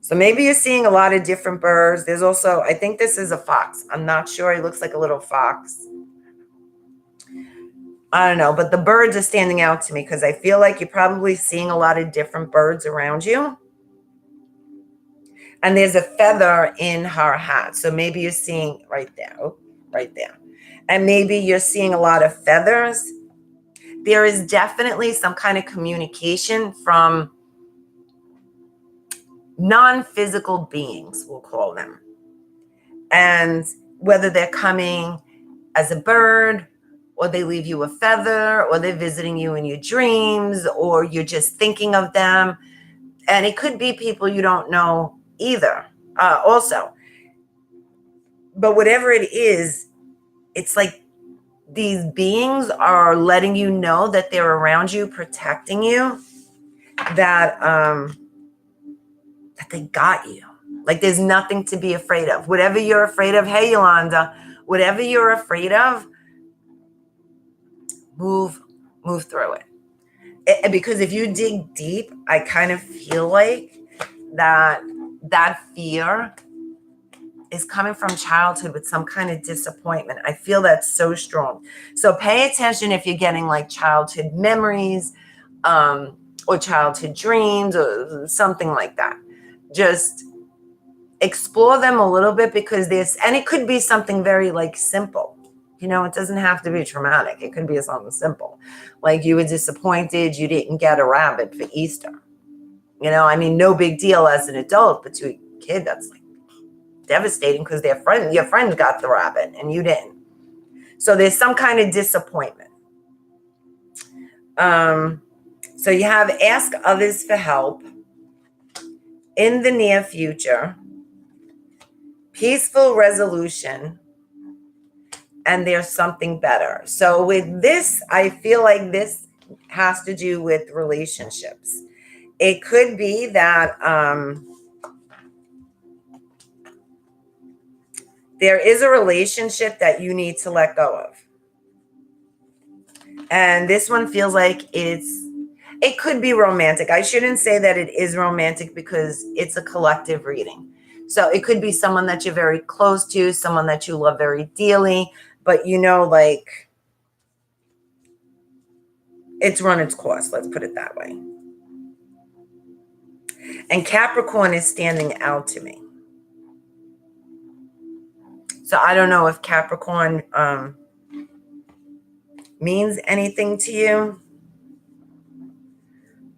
So maybe you're seeing a lot of different birds. There's also, I think this is a fox. I'm not sure. He looks like a little fox. I don't know, but the birds are standing out to me because I feel like you're probably seeing a lot of different birds around you. And there's a feather in her hat. So maybe you're seeing right there, right there. And maybe you're seeing a lot of feathers. There is definitely some kind of communication from non-physical beings, we'll call them. And whether they're coming as a bird, or they leave you a feather, or they're visiting you in your dreams, or you're just thinking of them. And it could be people you don't know either, also. But whatever it is, it's like these beings are letting you know that they're around you, protecting you, that they got you. Like there's nothing to be afraid of. Whatever you're afraid of, hey Yolanda, whatever you're afraid of, move through it. Because if you dig deep, I kind of feel like that fear is coming from childhood with some kind of disappointment. I feel that's so strong. So pay attention if you're getting like childhood memories, or childhood dreams or something like that. Just explore them a little bit, because and it could be something very like simple. You know, it doesn't have to be traumatic. It could be something simple. Like you were disappointed you didn't get a rabbit for Easter. You know, I mean, no big deal as an adult, but to a kid, that's like devastating, because your friend got the rabbit and you didn't. So there's some kind of disappointment. So you have ask others for help in the near future, peaceful resolution, and there's something better. So with this, I feel like this has to do with relationships. It could be that there is a relationship that you need to let go of. And this one feels like it could be romantic. I shouldn't say that it is romantic, because it's a collective reading. So it could be someone that you're very close to, someone that you love very dearly, but you know, like it's run its course. Let's put it that way. And Capricorn is standing out to me. So I don't know if Capricorn means anything to you.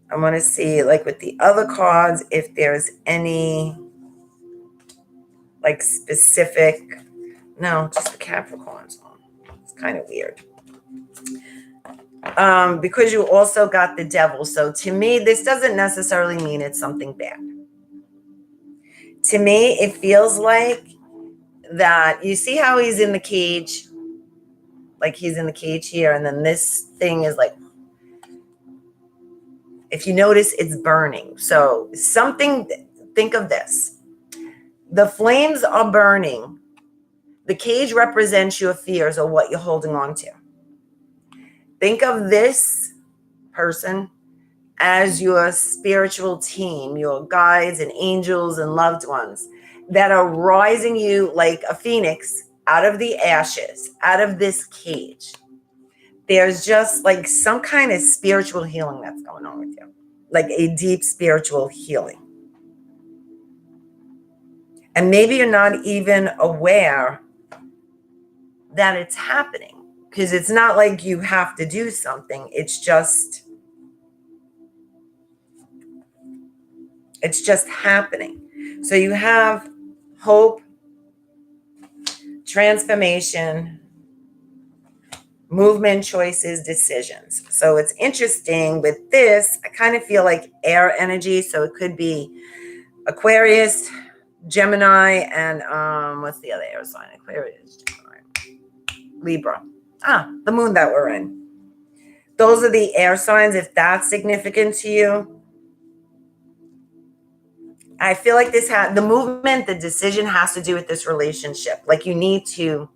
I want to see, like with the other cards, if there's any like specific. No, just the Capricorns. It's kind of weird. Because you also got the Devil. So to me, this doesn't necessarily mean it's something bad. To me, it feels like that you see how he's in the cage, like he's in the cage here, and then this thing is like, if you notice, it's burning. So think of this. The flames are burning. The cage represents your fears or what you're holding on to. Think of this person as your spiritual team, your guides and angels and loved ones that are rising you like a phoenix out of the ashes, out of this cage. There's just like some kind of spiritual healing that's going on with you, like a deep spiritual healing. And maybe you're not even aware that it's happening, because it's not like you have to do something. It's just happening. So you have hope, transformation, movement, choices, decisions. So it's interesting with this, I kind of feel like air energy. So it could be Aquarius, Gemini, and what's the other air sign? Aquarius, Gemini, Libra. The moon that we're in. Those are the air signs. If that's significant to you, I feel like the movement, the decision has to do with this relationship. Like you need to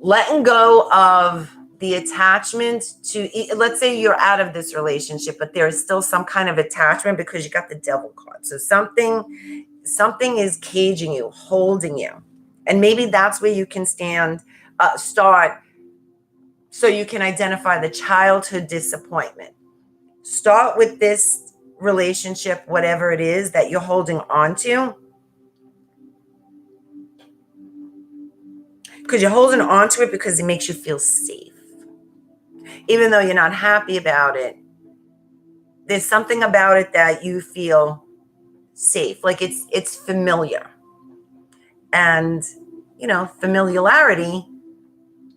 letting go of the attachment to, let's say you're out of this relationship, but there is still some kind of attachment because you got the Devil card. So something is caging you, holding you. And maybe that's where you can start, so you can identify the childhood disappointment. Start with this relationship, whatever it is that you're holding on to, because you're holding on to it because it makes you feel safe. Even though you're not happy about it, there's something about it that you feel safe, like it's familiar. And, familiarity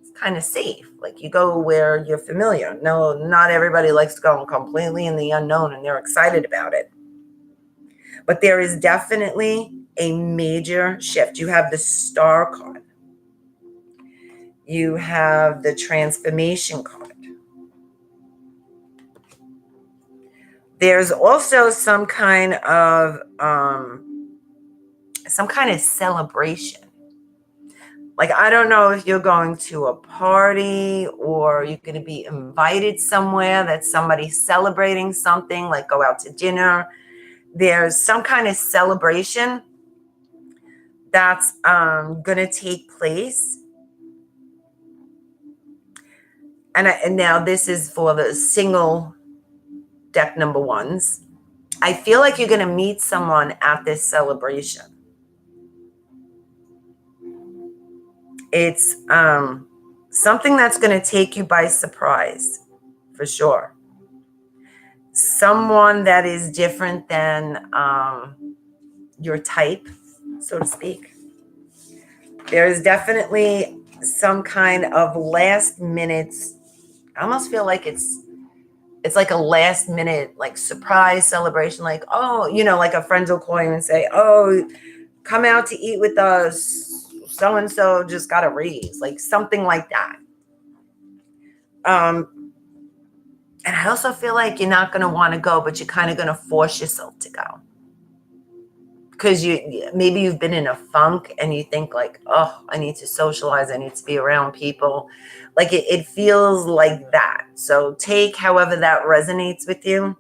is kind of safe. Like you go where you're familiar. No, not everybody likes going completely in the unknown and they're excited about it. But there is definitely a major shift. You have the Star card. You have the Transformation card. There's also some kind of celebration. Like, I don't know if you're going to a party or you're going to be invited somewhere that somebody's celebrating something, like go out to dinner. There's some kind of celebration that's going to take place. And now this is for the single deck number ones. I feel like you're going to meet someone at this celebration. It's something that's going to take you by surprise, for sure. Someone that is different than your type, so to speak. There's definitely some kind of last minute, I almost feel like it's like a last minute, like surprise celebration. Like, oh, like a friend will call you and say, oh, come out to eat with us. So-and-so just got a raise, like something like that. And I also feel like you're not going to want to go, but you're kind of going to force yourself to go. Because maybe you've been in a funk and you think like, oh, I need to socialize. I need to be around people. Like it feels like that. So take however that resonates with you.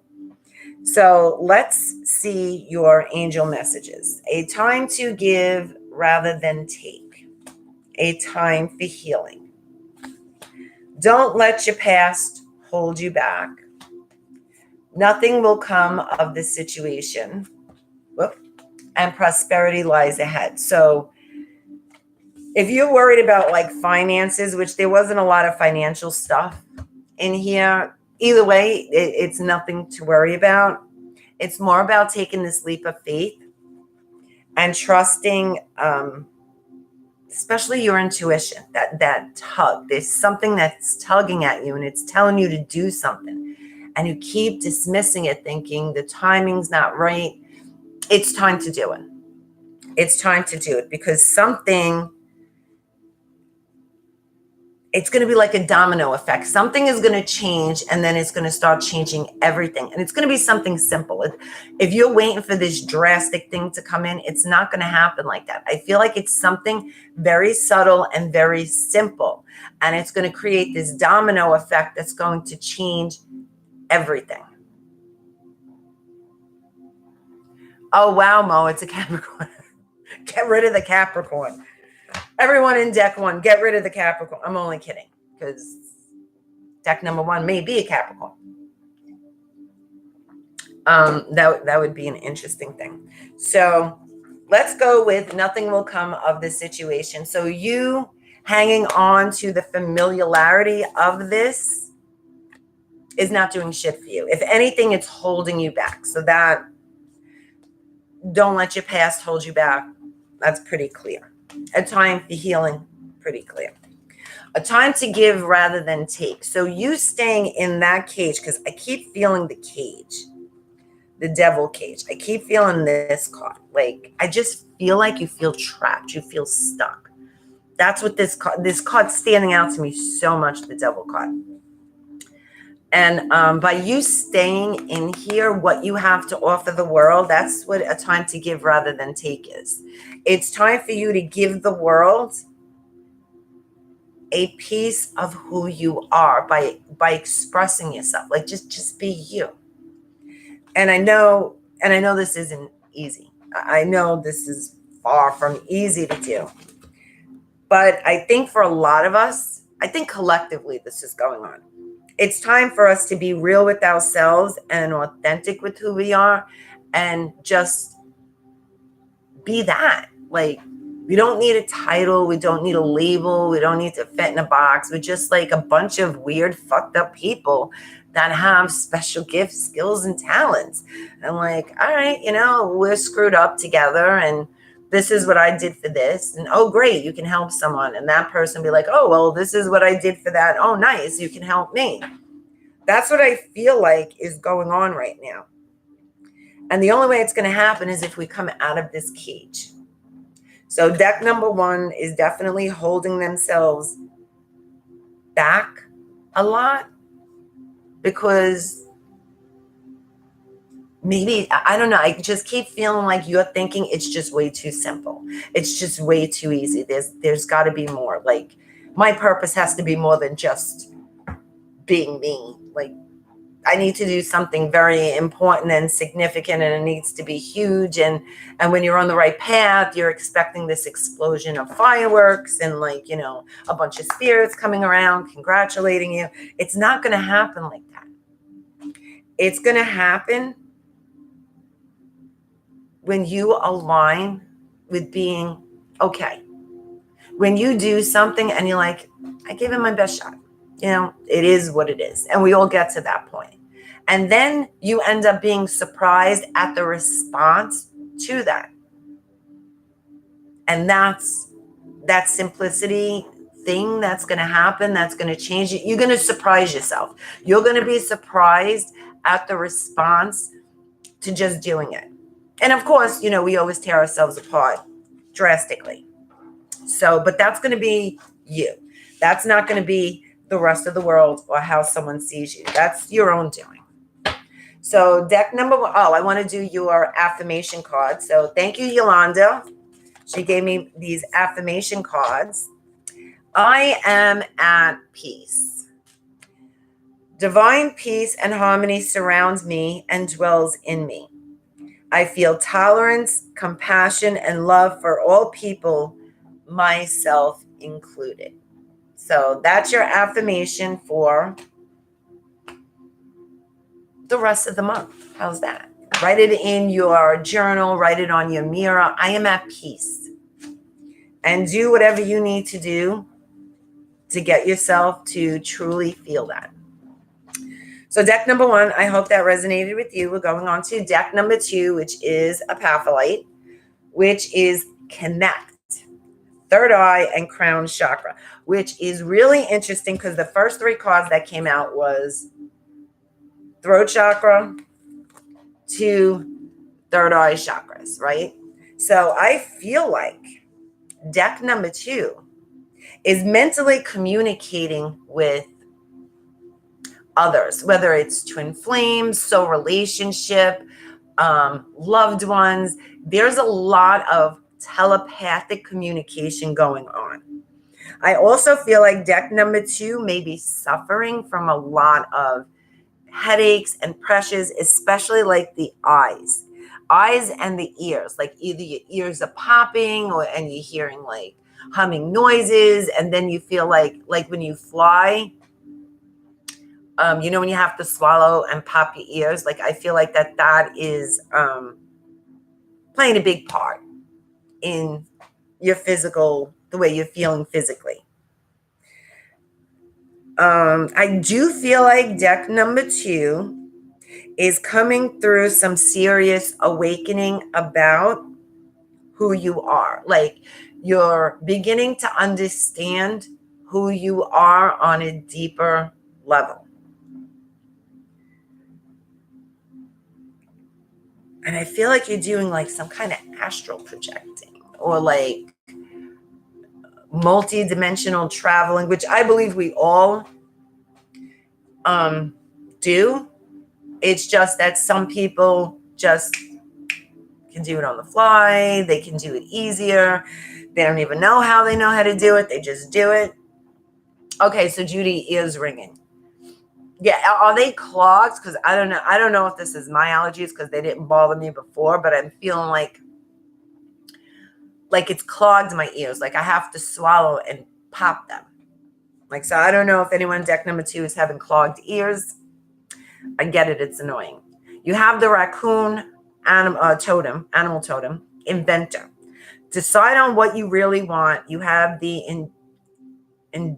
So let's see your angel messages. A time to give rather than take. A time for healing. Don't let your past hold you back. Nothing will come of this situation. Whoop. And prosperity lies ahead. So if you're worried about like finances, which there wasn't a lot of financial stuff in here, either way, it's nothing to worry about. It's more about taking this leap of faith and trusting, especially your intuition, that tug. There's something that's tugging at you and it's telling you to do something. And you keep dismissing it, thinking the timing's not right. It's time to do it. It's time to do it because it's going to be like a domino effect. Something is going to change and then it's going to start changing everything. And it's going to be something simple. If you're waiting for this drastic thing to come in, it's not going to happen like that. I feel like it's something very subtle and very simple. And it's going to create this domino effect that's going to change everything. Oh, wow, Mo, it's a Capricorn. Get rid of the Capricorn. Everyone in deck one, get rid of the Capricorn. I'm only kidding because deck number one may be a Capricorn. That would be an interesting thing. So let's go with nothing will come of this situation. So you hanging on to the familiarity of this is not doing shit for you. If anything, it's holding you back. So that don't let your past hold you back. That's pretty clear. A time for healing, pretty clear. A time to give rather than take. So you staying in that cage, because I keep feeling the cage, the devil cage. I keep feeling this card. Like, I just feel like you feel trapped. You feel stuck. That's what this card's standing out to me so much, the devil card. And by you staying in here, what you have to offer the world, that's what a time to give rather than take is. It's time for you to give the world a piece of who you are by expressing yourself. Like just be you. And I know this isn't easy. I know this is far from easy to do. But I think for a lot of us, I think collectively this is going on. It's time for us to be real with ourselves and authentic with who we are and just be that. Like, we don't need a title. We don't need a label. We don't need to fit in a box. We're just like a bunch of weird, fucked up people that have special gifts, skills, and talents. And like, all right, we're screwed up together and this is what I did for this. And oh, great, you can help someone. And that person be like, oh, well, this is what I did for that. Oh, nice, you can help me. That's what I feel like is going on right now. And the only way it's going to happen is if we come out of this cage. So deck number 1 is definitely holding themselves back a lot because maybe, I don't know, I just keep feeling like you're thinking it's just way too simple. It's just way too easy. There's got to be more. Like, my purpose has to be more than just being me. Like, I need to do something very important and significant, and it needs to be huge. And when you're on the right path, you're expecting this explosion of fireworks and like, a bunch of spirits coming around, congratulating you. It's not going to happen like that. It's going to happen when you align with being okay. When you do something and you're like, I gave it my best shot. It is what it is. And we all get to that point. And then you end up being surprised at the response to that. And that's that simplicity thing that's going to happen. That's going to change it. You're going to surprise yourself. You're going to be surprised at the response to just doing it. And of course, we always tear ourselves apart drastically. So, but that's going to be you. That's not going to be the rest of the world or how someone sees you. That's your own doing. So deck number 1, I want to do your affirmation card. So thank you, Yolanda. She gave me these affirmation cards. I am at peace. Divine peace and harmony surrounds me and dwells in me. I feel tolerance, compassion, and love for all people, myself included. So that's your affirmation for the rest of the month. How's that? Write it in your journal, write it on your mirror. I am at peace. And do whatever you need to do to get yourself to truly feel that. So deck number 1, I hope that resonated with you. We're going on to deck number 2, which is Apatholite, which is Connect, Third Eye, and Crown Chakra, which is really interesting because the first 3 cards that came out was throat chakra to third eye chakras, right? So I feel like deck number 2 is mentally communicating with others, whether it's twin flames, soul relationship, loved ones. There's a lot of telepathic communication going on. I also feel like deck number 2 may be suffering from a lot of headaches and pressures, especially like the eyes and the ears. Like either your ears are popping and you're hearing like humming noises, and then you feel like when you fly, when you have to swallow and pop your ears. Like I feel like that is playing a big part in your physical, the way you're feeling physically. I do feel like deck number 2 is coming through some serious awakening about who you are. Like you're beginning to understand who you are on a deeper level. And I feel like you're doing like some kind of astral projecting or like multi-dimensional traveling, which I believe we all do. It's just that some people just can do it on the fly. They can do it easier. They don't even know how they know how to do it. They just do it. Okay, so Judy, ears ringing. Yeah, are they clogged? Because I don't know. I don't know if this is my allergies because they didn't bother me before, but I'm feeling like it's clogged my ears. Like I have to swallow and pop them. Like, so I don't know if anyone deck number 2 is having clogged ears. I get it. It's annoying. You have the raccoon animal totem, inventor. Decide on what you really want. You have the oh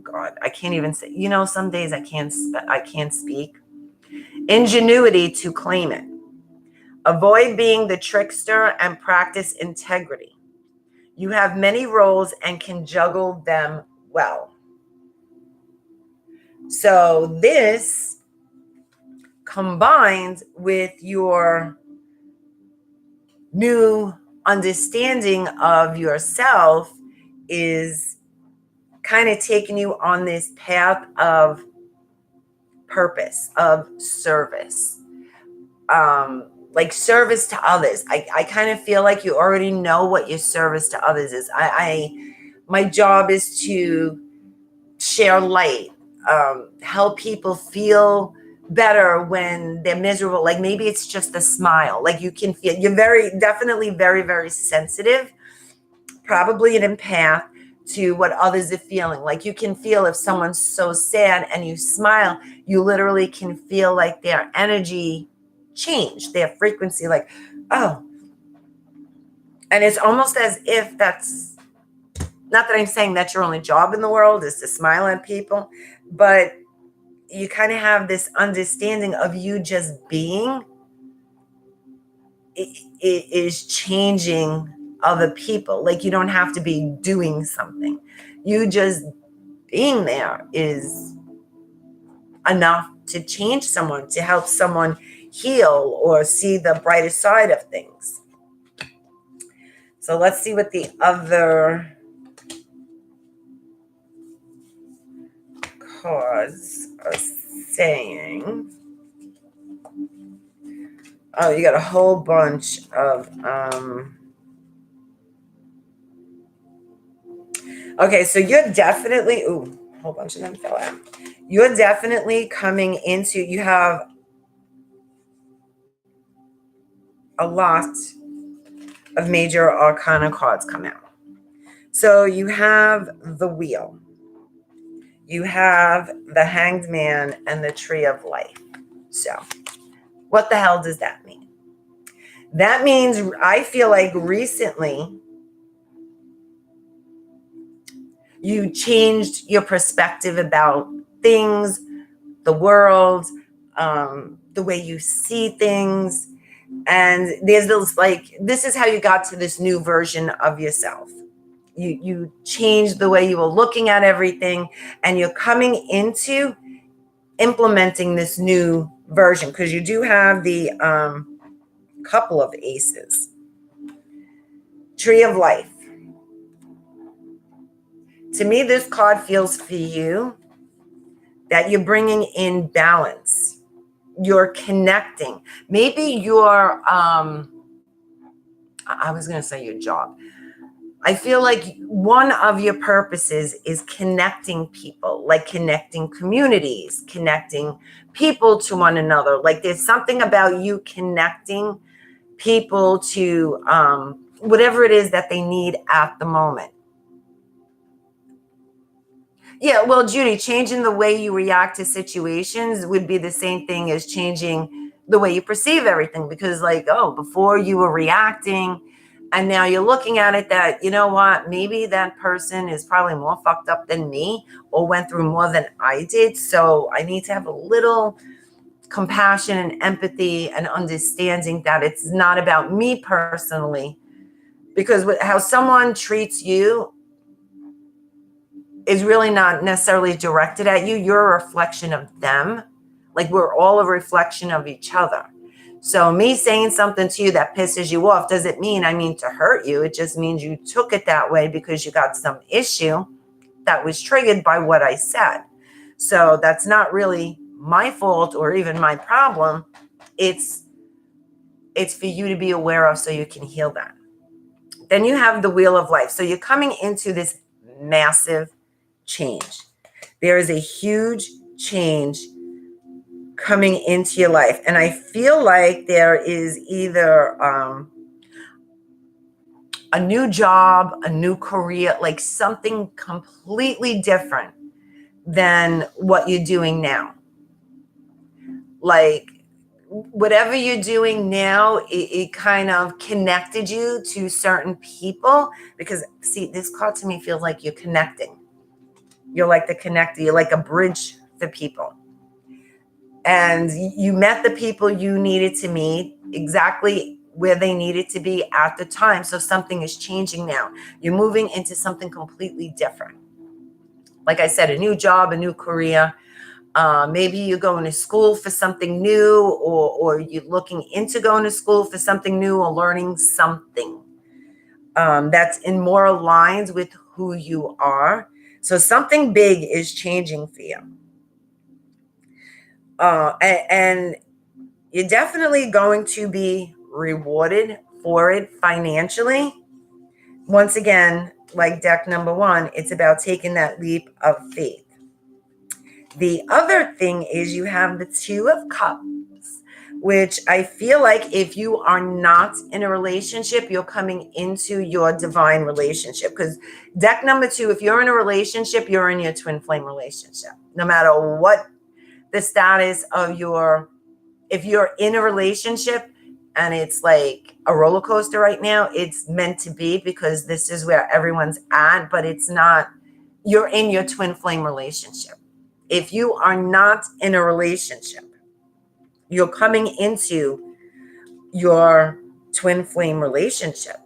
God, I can't even say, some days I can't speak. Ingenuity to claim it. Avoid being the trickster and practice integrity. You have many roles and can juggle them well. So this combined with your new understanding of yourself is kind of taking you on this path of purpose, of service, like service to others. I kind of feel like you already know what your service to others is. My job is to share light, help people feel better when they're miserable. Like maybe it's just a smile. Like you can feel, you're definitely very, very sensitive, probably an empath to what others are feeling. Like you can feel if someone's so sad and you smile, you literally can feel like their energy change, their frequency, like, oh. And it's almost as if that's, not that I'm saying that's your only job in the world is to smile at people, but you kind of have this understanding of you just being, it is changing other people. Like you don't have to be doing something. You just being there is enough to change someone, to help someone heal or see the brighter side of things. So let's see what the other cards are saying. Oh, you got a whole bunch of okay, so you're definitely, a whole bunch of them fell out. You're definitely coming into, you have a lot of major arcana cards come out. So you have the Wheel, you have the Hanged Man, and the Tree of Life. So what the hell does that mean? That means I feel like recently you changed your perspective about things, the world, the way you see things. And there's this, like, this is how you got to this new version of yourself. You changed the way you were looking at everything, and you're coming into implementing this new version, because you do have the couple of aces. Tree of Life. To me, this card feels for you that you're bringing in balance. You're connecting. Maybe you're, I was going to say your job. I feel like one of your purposes is connecting people, like connecting communities, connecting people to one another. Like there's something about you connecting people to whatever it is that they need at the moment. Yeah, well, Judy, changing the way you react to situations would be the same thing as changing the way you perceive everything. Because like, oh, before you were reacting, and now you're looking at it that, you know what, maybe that person is probably more fucked up than me or went through more than I did. So I need to have a little compassion and empathy and understanding that it's not about me personally. Because how someone treats you is really not necessarily directed at you. You're a reflection of them. Like we're all a reflection of each other. So me saying something to you that pisses you off doesn't mean I mean to hurt you. It just means you took it that way because you got some issue that was triggered by what I said. So that's not really my fault or even my problem. It's for you to be aware of so you can heal that. Then you have the Wheel of Life. So you're coming into this massive change. There is a huge change coming into your life. And I feel like there is either a new job, a new career, like something completely different than what you're doing now. Like whatever you're doing now, it kind of connected you to certain people, because see, this card to me feels like you're connecting. You're like the connector. You're like a bridge for people. And you met the people you needed to meet exactly where they needed to be at the time. So something is changing now. You're moving into something completely different. Like I said, a new job, a new career. Maybe you're going to school for something new, or you're looking into going to school for something new, or learning something that's in more aligned with who you are. So something big is changing for you. And you're definitely going to be rewarded for it financially. Once again, like deck number one, it's about taking that leap of faith. The other thing is you have the Two of Cups, which I feel like if you are not in a relationship, you're coming into your divine relationship. Because deck number two, if you're in a relationship, you're in your twin flame relationship. No matter what the status of if you're in a relationship and it's like a roller coaster right now, it's meant to be, because this is where everyone's at, but it's not, you're in your twin flame relationship. If you are not in a relationship, you're coming into your twin flame relationship.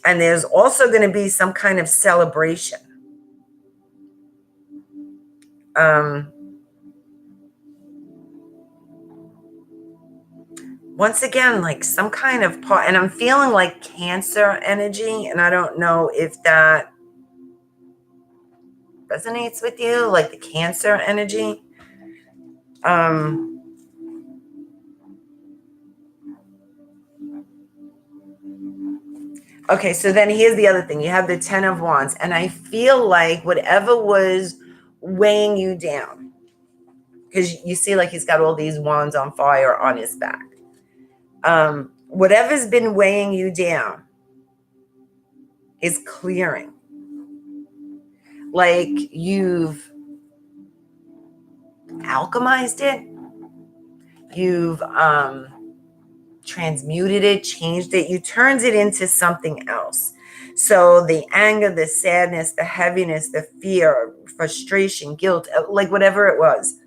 And there's also going to be some kind of celebration. Once again, like some kind of part, and I'm feeling like Cancer energy, and I don't know if that resonates with you, like the Cancer energy. Okay, so then here's the other thing. You have the Ten of Wands, and I feel like whatever was weighing you down, because you see like he's got all these wands on fire on his back. Whatever's been weighing you down is clearing. Like you've alchemized it. You've transmuted it, changed it. You turned it into something else. So the anger, the sadness, the heaviness, the fear, frustration, guilt, like whatever it was,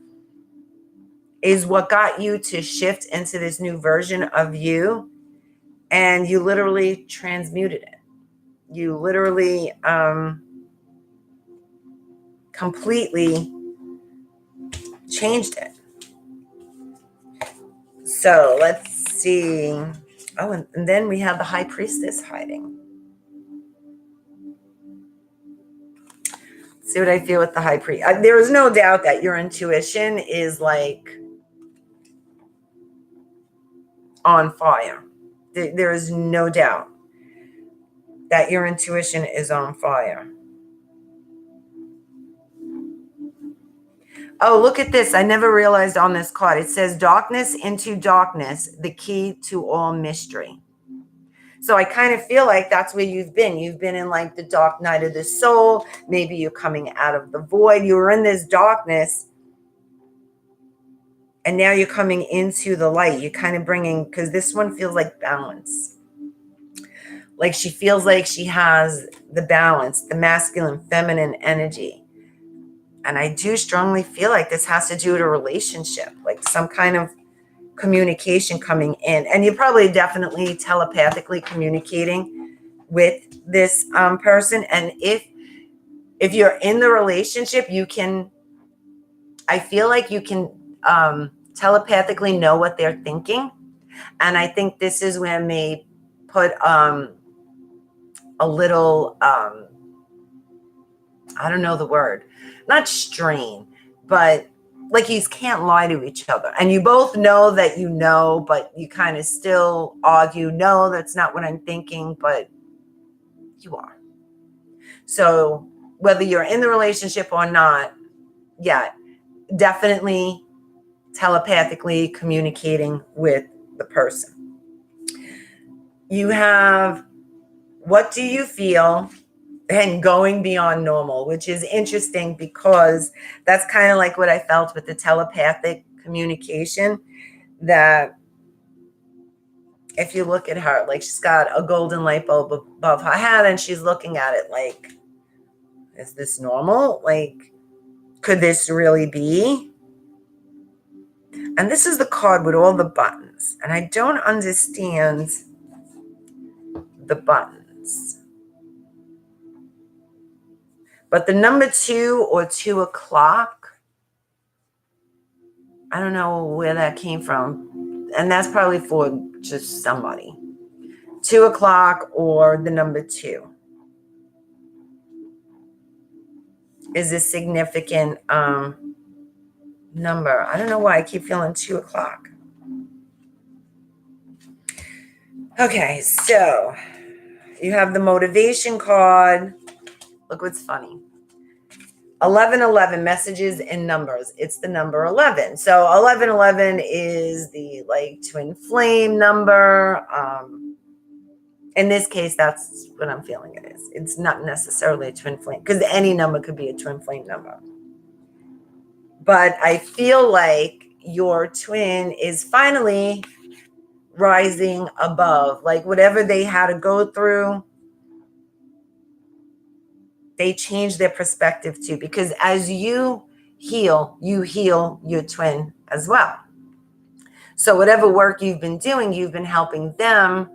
is what got you to shift into this new version of you. And you literally transmuted it. You literally completely changed it. So let's see. Oh, and then we have the High Priestess hiding. See what I feel with the High Priest. There is no doubt that your intuition is like on fire. There is no doubt that your intuition is on fire. Oh, look at this. I never realized on this card. It says darkness into darkness, the key to all mystery. So I kind of feel like that's where you've been. You've been in like the dark night of the soul. Maybe you're coming out of the void. You were in this darkness, and now you're coming into the light. You're kind of bringing, because this one feels like balance. Like she feels like she has the balance, the masculine, feminine energy. And I do strongly feel like this has to do with a relationship, like some kind of communication coming in. And you're probably definitely telepathically communicating with this person. And if you're in the relationship, you can, I feel like you can telepathically know what they're thinking. And I think this is when they put a little, I don't know the word, not strain, but like you can't lie to each other. And you both know that you know, but you kind of still argue, no, that's not what I'm thinking, but you are. So whether you're in the relationship or not, yeah, definitely telepathically communicating with the person. You have What do you feel? And going beyond normal, which is interesting because that's kind of like what I felt with the telepathic communication, that if you look at her, like she's got a golden light bulb above her head and she's looking at it like, is this normal? Like, could this really be? And this is the card with all the buttons. And I don't understand the buttons. But the number 2 or 2 o'clock, I don't know where that came from. And that's probably for just somebody. 2 o'clock or the number 2 is a significant number. I don't know why I keep feeling 2 o'clock. Okay, so you have the motivation card. Look what's funny. 1111, messages and numbers. It's the number 11. So 1111 is the like twin flame number. In this case, that's what I'm feeling it is. It's not necessarily a twin flame because any number could be a twin flame number. But I feel like your twin is finally rising above, like whatever they had to go through, they change their perspective too, because as you heal your twin as well. So whatever work you've been doing, you've been helping them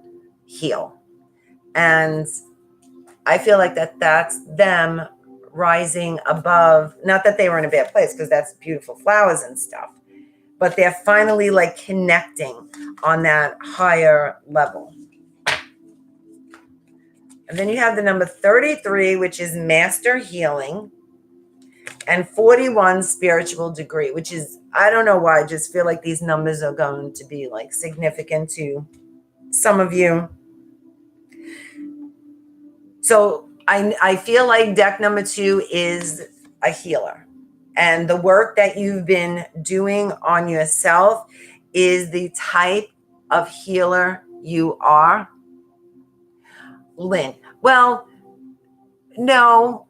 heal. And I feel like that's them rising above, not that they were in a bad place, because that's beautiful flowers and stuff, but they're finally like connecting on that higher level. And then you have the number 33, which is master healing, and 41, spiritual degree, which is, I don't know why, I just feel like these numbers are going to be like significant to some of you. So I feel like deck number 2 is a healer. And the work that you've been doing on yourself is the type of healer you are. Lynn, well, no,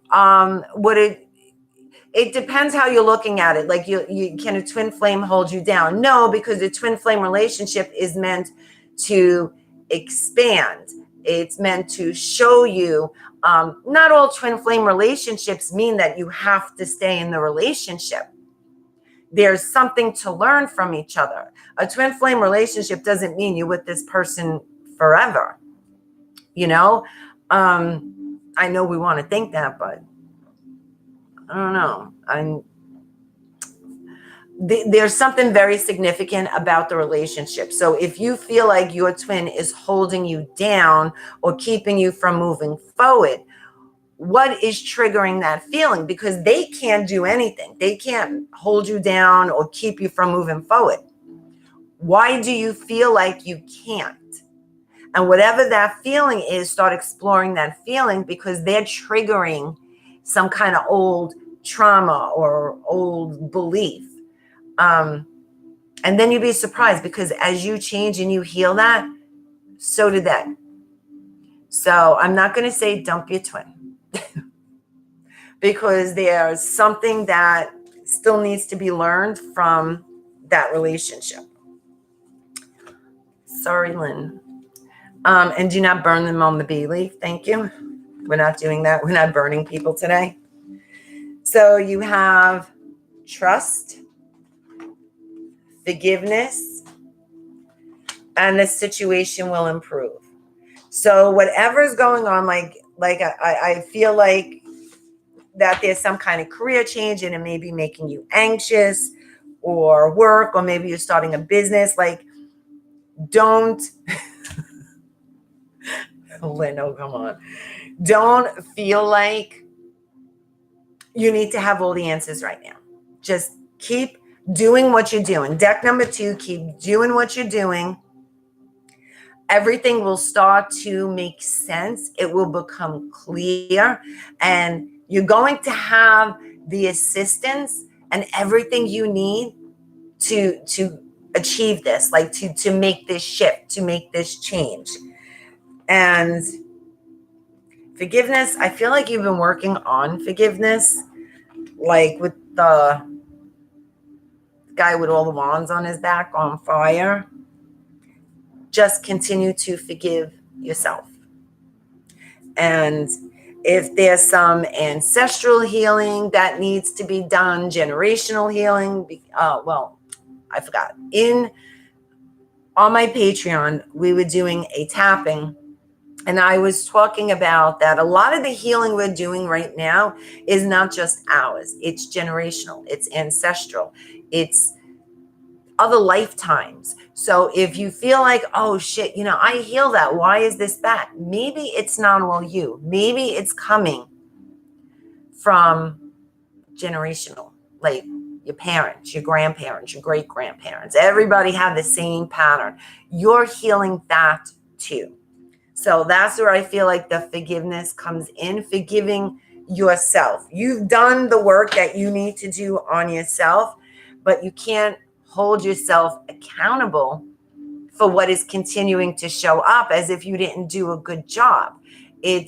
it depends how you're looking at it. Like you can a twin flame hold you down? No, because a twin flame relationship is meant to expand. It's meant to show you. Not all twin flame relationships mean that you have to stay in the relationship. There's something to learn from each other. A twin flame relationship doesn't mean you're with this person forever. You know, I know we want to think that, but I don't know. There's something very significant about the relationship. So if you feel like your twin is holding you down or keeping you from moving forward, what is triggering that feeling? Because they can't do anything. They can't hold you down or keep you from moving forward. Why do you feel like you can't? And whatever that feeling is, start exploring that feeling, because they're triggering some kind of old trauma or old belief. And then you'd be surprised, because as you change and you heal that, so did they. So I'm not going to say dump your twin because there's something that still needs to be learned from that relationship. Sorry, Lynn. And do not burn them on the bay leaf. Thank you. We're not doing that. We're not burning people today. So you have trust, forgiveness, and the situation will improve. So whatever is going on, like I feel like that there's some kind of career change and it may be making you anxious, or work, or maybe you're starting a business. Like, don't, Lynn, oh, come on. Don't feel like you need to have all the answers right now. Just keep doing what you're doing. Deck number 2, keep doing what you're doing. Everything will start to make sense. It will become clear, and you're going to have the assistance and everything you need to achieve this, like to make this shift, to make this change. And Forgiveness, I feel like you've been working on forgiveness, like with the guy with all the wands on his back on fire. Just continue to forgive yourself. And if there's some ancestral healing that needs to be done, generational healing, I forgot. On my Patreon, we were doing a tapping, and I was talking about that a lot of the healing we're doing right now is not just ours. It's generational. It's ancestral. It's other lifetimes. So if you feel like, oh shit, I heal that. Why is this back? Maybe it's not all you. Maybe it's coming from generational, like your parents, your grandparents, your great grandparents. Everybody had the same pattern. You're healing that too. So that's where I feel like the forgiveness comes in, forgiving yourself. You've done the work that you need to do on yourself, but you can't hold yourself accountable for what is continuing to show up as if you didn't do a good job. You're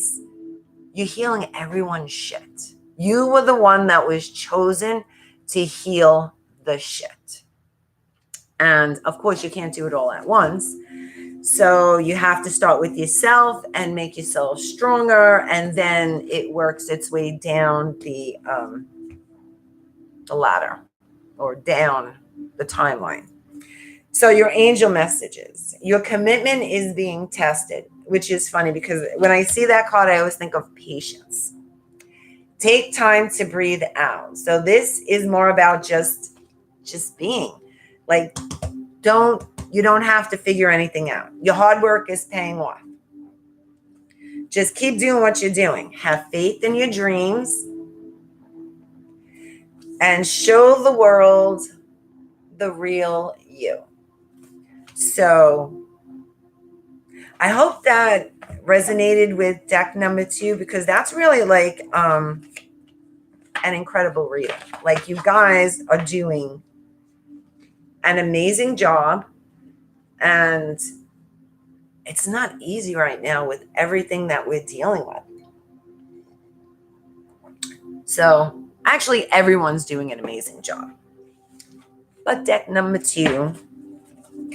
healing everyone's shit. You were the one that was chosen to heal the shit. And of course, you can't do it all at once. So you have to start with yourself and make yourself stronger. And then it works its way down the ladder or down the timeline. So your angel messages, your commitment is being tested, which is funny because when I see that card, I always think of patience. Take time to breathe out. So this is more about just being. Like, you don't have to figure anything out. Your hard work is paying off. Just keep doing what you're doing. Have faith in your dreams and show the world the real you. So I hope that resonated with deck number 2, because that's really like an incredible reading. Like, you guys are doing an amazing job, and it's not easy right now with everything that we're dealing with. So actually everyone's doing an amazing job. But deck number 2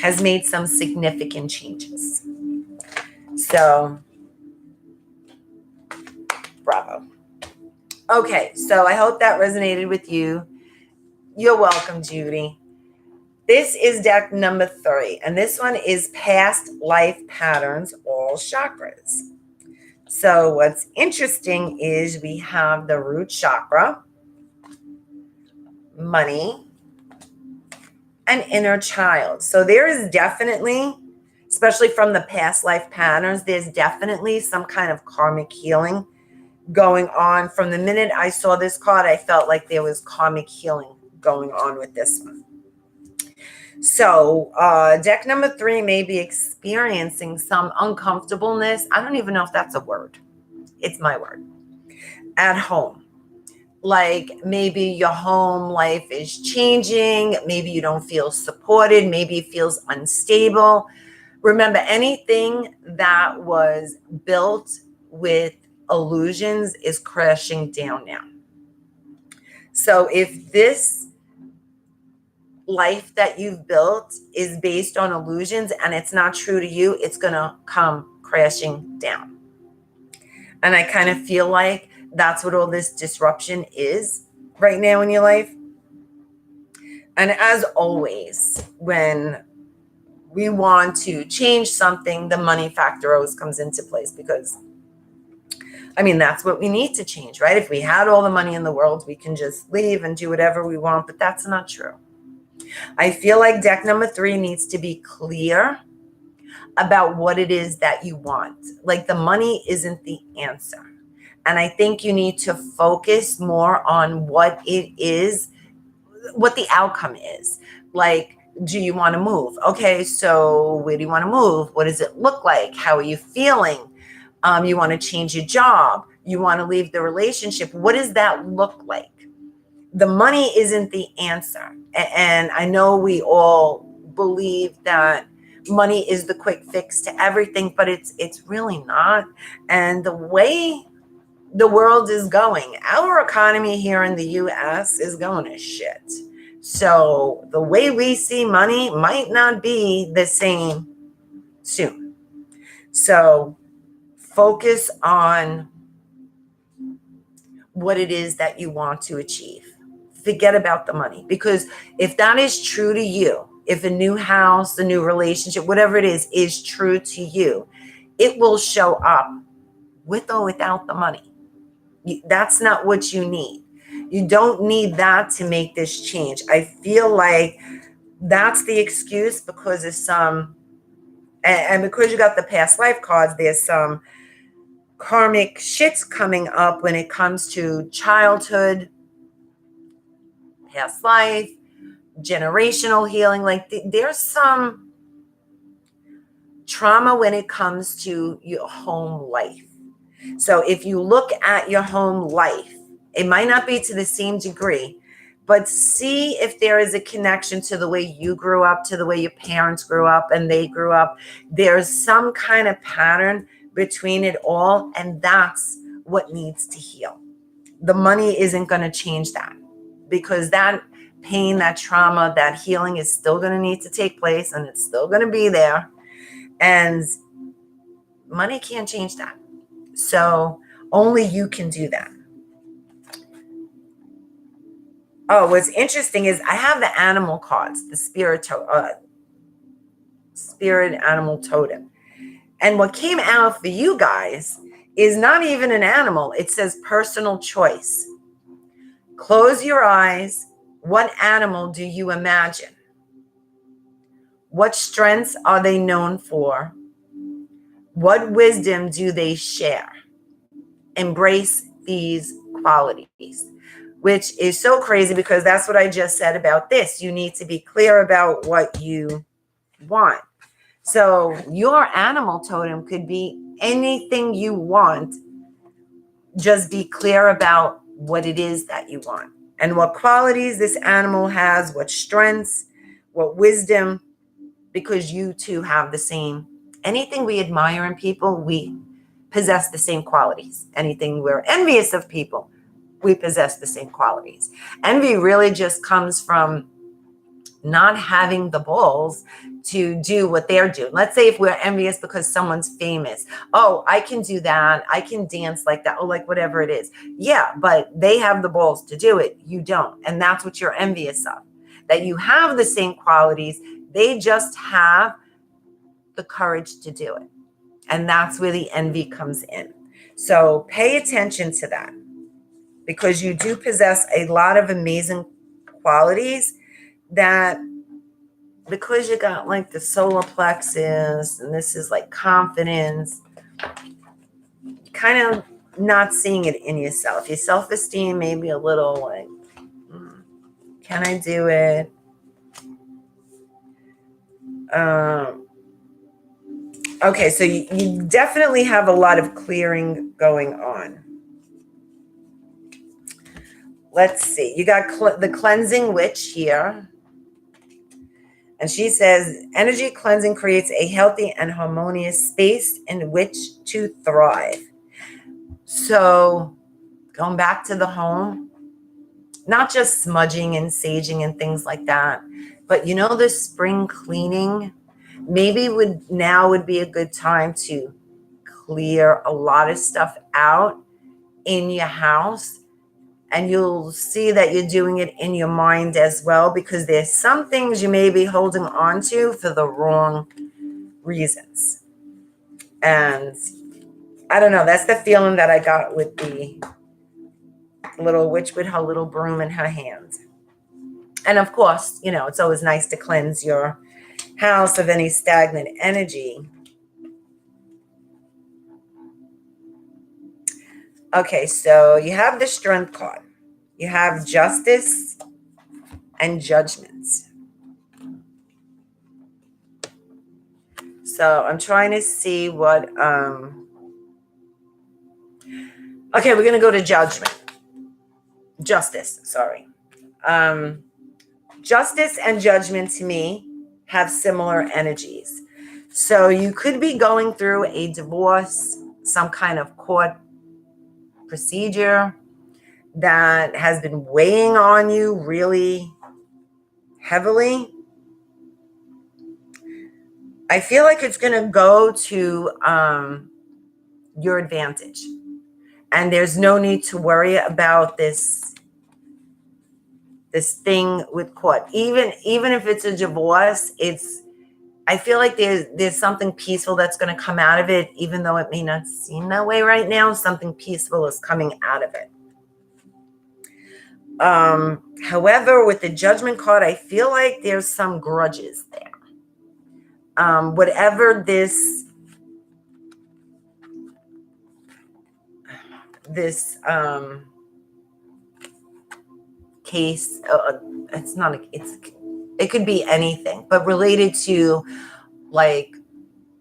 has made some significant changes. So bravo. Okay, so I hope that resonated with you. You're welcome, Judy. This is deck number 3, and this one is past life patterns, all chakras. So what's interesting is we have the root chakra, money, and inner child. So there is definitely, especially from the past life patterns, there's definitely some kind of karmic healing going on. From the minute I saw this card, I felt like there was karmic healing going on with this one. So deck number 3 may be experiencing some uncomfortableness. I don't even know if that's a word. It's my word. At home. Like, maybe your home life is changing. Maybe you don't feel supported. Maybe it feels unstable. Remember, anything that was built with illusions is crashing down now. So if this life that you've built is based on illusions and it's not true to you, it's going to come crashing down. And I kind of feel like that's what all this disruption is right now in your life. And as always, when we want to change something, the money factor always comes into place, because that's what we need to change, right? If we had all the money in the world, we can just leave and do whatever we want, but that's not true. I feel like deck number 3 needs to be clear about what it is that you want. Like, the money isn't the answer. And I think you need to focus more on what it is, what the outcome is. Like, do you want to move? Okay, so where do you want to move? What does it look like? How are you feeling? You want to change your job? You want to leave the relationship? What does that look like? The money isn't the answer. And I know we all believe that money is the quick fix to everything, but it's really not. And the way the world is going. Our economy here in the US is going to shit. So the way we see money might not be the same soon. So focus on what it is that you want to achieve. Forget about the money, because if that is true to you, if a new house, a new relationship, whatever it is true to you, it will show up with or without the money. That's not what you need. You don't need that to make this change. I feel like that's the excuse because of some, and because you got the past life cards, there's some karmic shits coming up when it comes to childhood, past life, generational healing. Like there's some trauma when it comes to your home life. So if you look at your home life, it might not be to the same degree, but see if there is a connection to the way you grew up, to the way your parents grew up and they grew up. There's some kind of pattern between it all, and that's what needs to heal. The money isn't going to change that, because that pain, that trauma, that healing is still going to need to take place, and it's still going to be there. And money can't change that. So only you can do that. Oh, what's interesting is I have the animal cards, the spirit animal totem. And what came out for you guys is not even an animal. It says personal choice. Close your eyes. What animal do you imagine? What strengths are they known for? What wisdom do they share? Embrace these qualities, which is so crazy because that's what I just said about this. You need to be clear about what you want. So your animal totem could be anything you want. Just be clear about what it is that you want and what qualities this animal has, what strengths, what wisdom, because you too have the same. Anything we admire in people, we possess the same qualities. Anything we're envious of people, we possess the same qualities. Envy really just comes from not having the balls to do what they're doing. Let's say if we're envious because someone's famous. Oh, I can do that. I can dance like that. Oh, like whatever it is. Yeah, but they have the balls to do it. You don't. And that's what you're envious of. That you have the same qualities. They just have the courage to do it. And that's where the envy comes in. So pay attention to that, because you do possess a lot of amazing qualities that, because you got like the solar plexus and this is like confidence, kind of not seeing it in yourself. Your self-esteem may be a little like, can I do it? Okay, so you definitely have a lot of clearing going on. Let's see. You got the cleansing witch here. And she says, energy cleansing creates a healthy and harmonious space in which to thrive. So going back to the home, not just smudging and saging and things like that, but the spring cleaning, maybe now would be a good time to clear a lot of stuff out in your house. And you'll see that you're doing it in your mind as well, because there's some things you may be holding on to for the wrong reasons. And I don't know, that's the feeling that I got with the little witch with her little broom in her hand. And of course, it's always nice to cleanse your house of any stagnant energy. Okay, so you have the Strength card. You have Justice and Judgments. So I'm trying to see what... Okay, we're going to go to Judgment. Justice, sorry. Justice and Judgment to me have similar energies. So you could be going through a divorce, some kind of court procedure that has been weighing on you really heavily. I feel like it's going to go to your advantage. And there's no need to worry about this thing with court. Even if it's a divorce, I feel like there's something peaceful that's going to come out of it, even though it may not seem that way right now. Something peaceful is coming out of it. However, with the Judgment card, I feel like there's some grudges there. Whatever this case, it could be anything, but related to like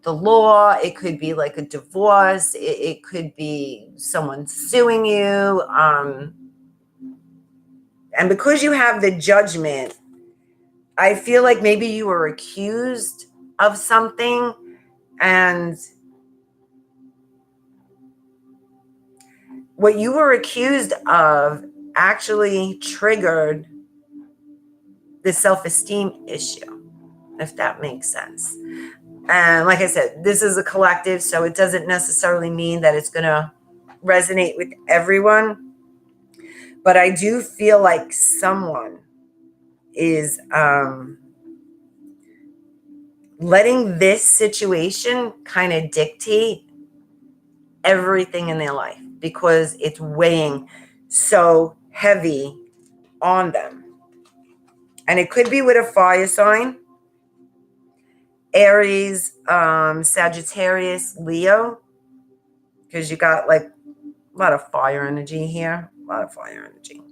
the law. It could be like a divorce. It could be someone suing you. And because you have the Judgment, I feel like maybe you were accused of something, and what you were accused of actually triggered the self-esteem issue, if that makes sense. And like I said, this is a collective, so it doesn't necessarily mean that it's going to resonate with everyone. But I do feel like someone is letting this situation kind of dictate everything in their life because it's weighing so heavy on them. And it could be with a fire sign, Aries, Sagittarius, Leo, because you got like a lot of fire energy here. A lot of fire energy.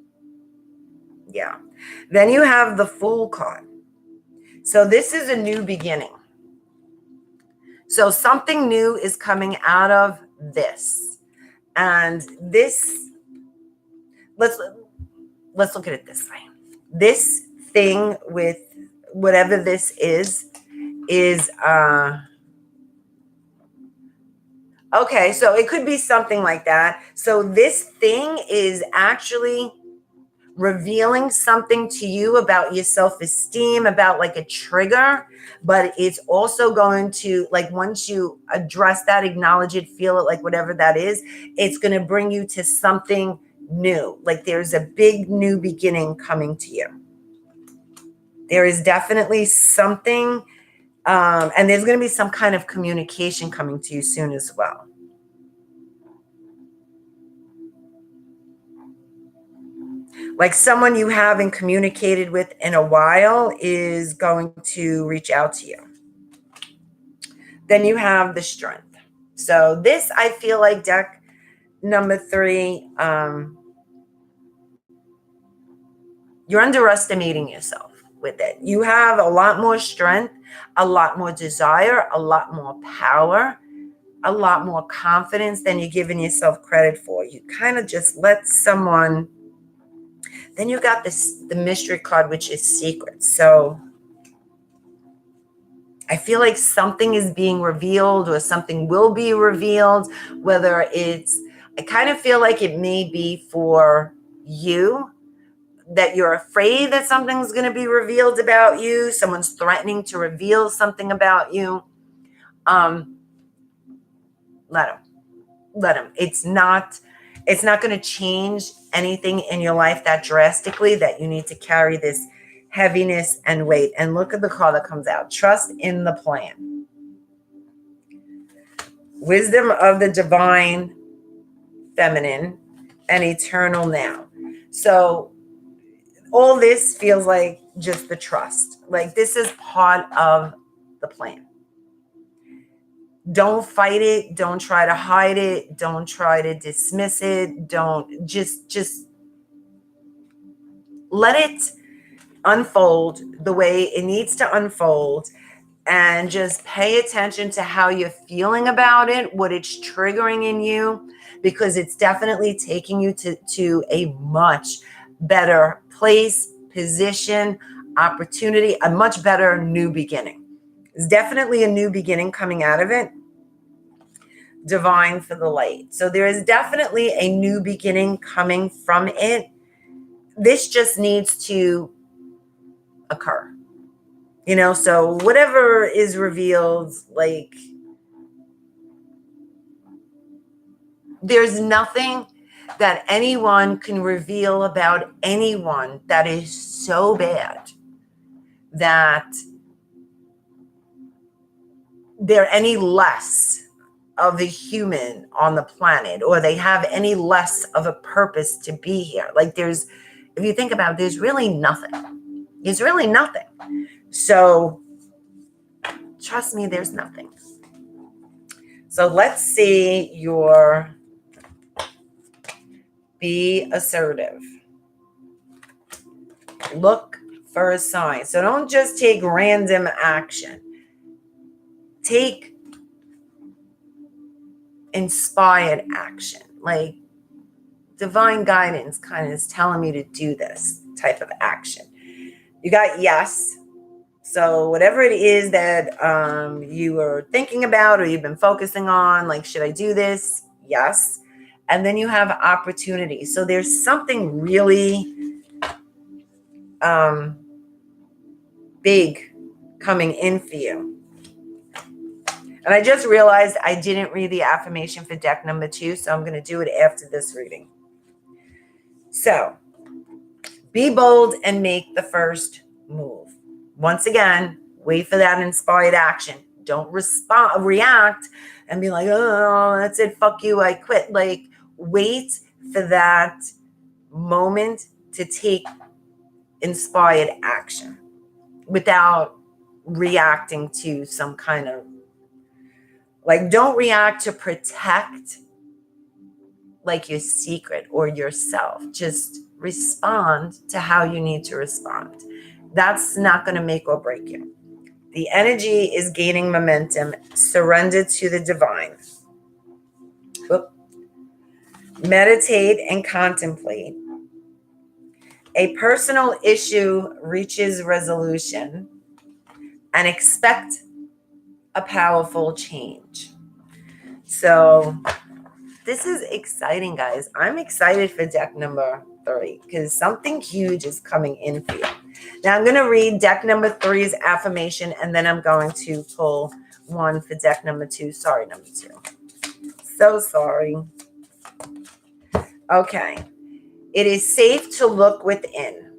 Yeah. Then you have the Fool card. So this is a new beginning. So something new is coming out of this. And this, let's look at it this way. This thing with whatever this is okay, so it could be something like that. So this thing is actually revealing something to you about your self-esteem, about like a trigger, but it's also going to, like, once you address that, acknowledge it, feel it, like whatever that is, it's going to bring you to something new. Like there's a big new beginning coming to you. There is definitely something, and there's going to be some kind of communication coming to you soon as well. Like someone you haven't communicated with in a while is going to reach out to you. Then you have the Strength. So this, I feel like, deck number 3, you're underestimating yourself with it. You have a lot more strength, a lot more desire, a lot more power, a lot more confidence than you're giving yourself credit for. You kind of just let someone. Then you got the mystery card, which is secret. So I feel like something is being revealed or something will be revealed, whether I kind of feel like it may be for you, that you're afraid that something's going to be revealed about you. Someone's threatening to reveal something about you. Let them. It's not going to change anything in your life that drastically that you need to carry this heaviness and weight. And look at the card that comes out. Trust in the plan. Wisdom of the divine feminine and eternal now. So all this feels like just the trust. Like this is part of the plan. Don't fight it. Don't try to hide it. Don't try to dismiss it. Don't just let it unfold the way it needs to unfold, and just pay attention to how you're feeling about it, what it's triggering in you, because it's definitely taking you to a much better place, position, opportunity, a much better new beginning. There's definitely a new beginning coming out of it. divine for the light. So there is definitely a new beginning coming from it. This just needs to occur. You know, so whatever is revealed, like, there's nothing that anyone can reveal about anyone that is so bad that they're any less of a human on the planet, or they have any less of a purpose to be here. Like, there's, if you think about it, there's really nothing. There's really nothing. So trust me, there's nothing. So let's see your be assertive. Look for a sign. So don't just take random action. Take inspired action. Like, divine guidance kind of is telling me to do this type of action. You got yes. So whatever it is that you were thinking about or you've been focusing on, like, should I do this? Yes. And then you have opportunity. So there's something really big coming in for you. And I just realized I didn't read the affirmation for deck number 2, so I'm going to do it after this reading. So, be bold and make the first move. Once again, wait for that inspired action. Don't react and be like, oh, that's it, fuck you, I quit. Like, wait for that moment to take inspired action without reacting to some kind of, like, don't react to protect like your secret or yourself. Just respond to how you need to respond. That's not going to make or break you. The energy is gaining momentum. Surrender to the divine. Meditate and contemplate. A personal issue reaches resolution, and expect a powerful change. So this is exciting, guys. I'm excited for deck number 3 because something huge is coming in for you. Now I'm going to read deck number 3's affirmation, and then I'm going to pull one for deck number 2. Sorry, number 2. So sorry. Okay. It is safe to look within.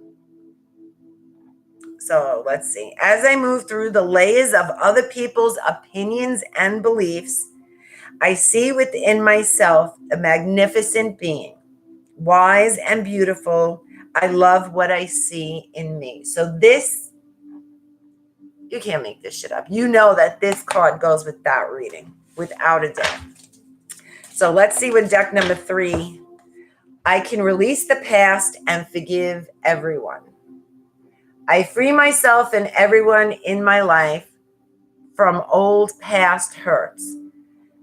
So let's see. As I move through the layers of other people's opinions and beliefs, I see within myself a magnificent being, wise and beautiful. I love what I see in me. So this, you can't make this shit up. You know that this card goes with that reading, without a doubt. So let's see what deck number 3. I can release the past and forgive everyone. I free myself and everyone in my life from old past hurts.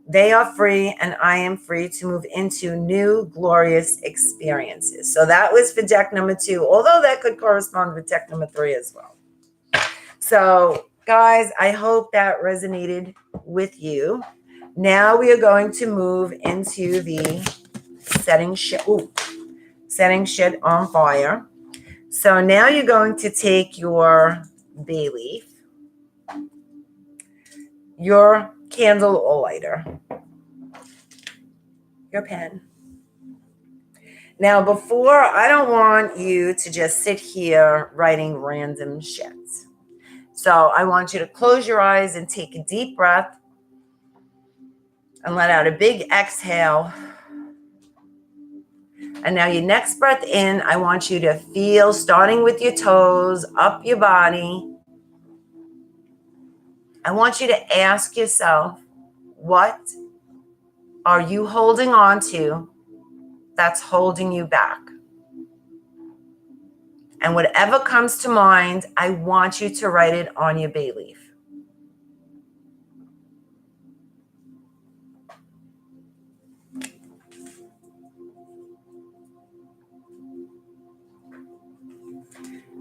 They are free and I am free to move into new glorious experiences. So that was for deck number 2, although that could correspond with deck number 3 as well. So guys, I hope that resonated with you. Now we are going to move into the setting shit on fire. So now you're going to take your bay leaf, your candle or lighter, your pen. Now, before, I don't want you to just sit here writing random shit. So I want you to close your eyes and take a deep breath and let out a big exhale. And now your next breath in, I want you to feel, starting with your toes, up your body. I want you to ask yourself, what are you holding on to that's holding you back? And whatever comes to mind, I want you to write it on your bay leaf.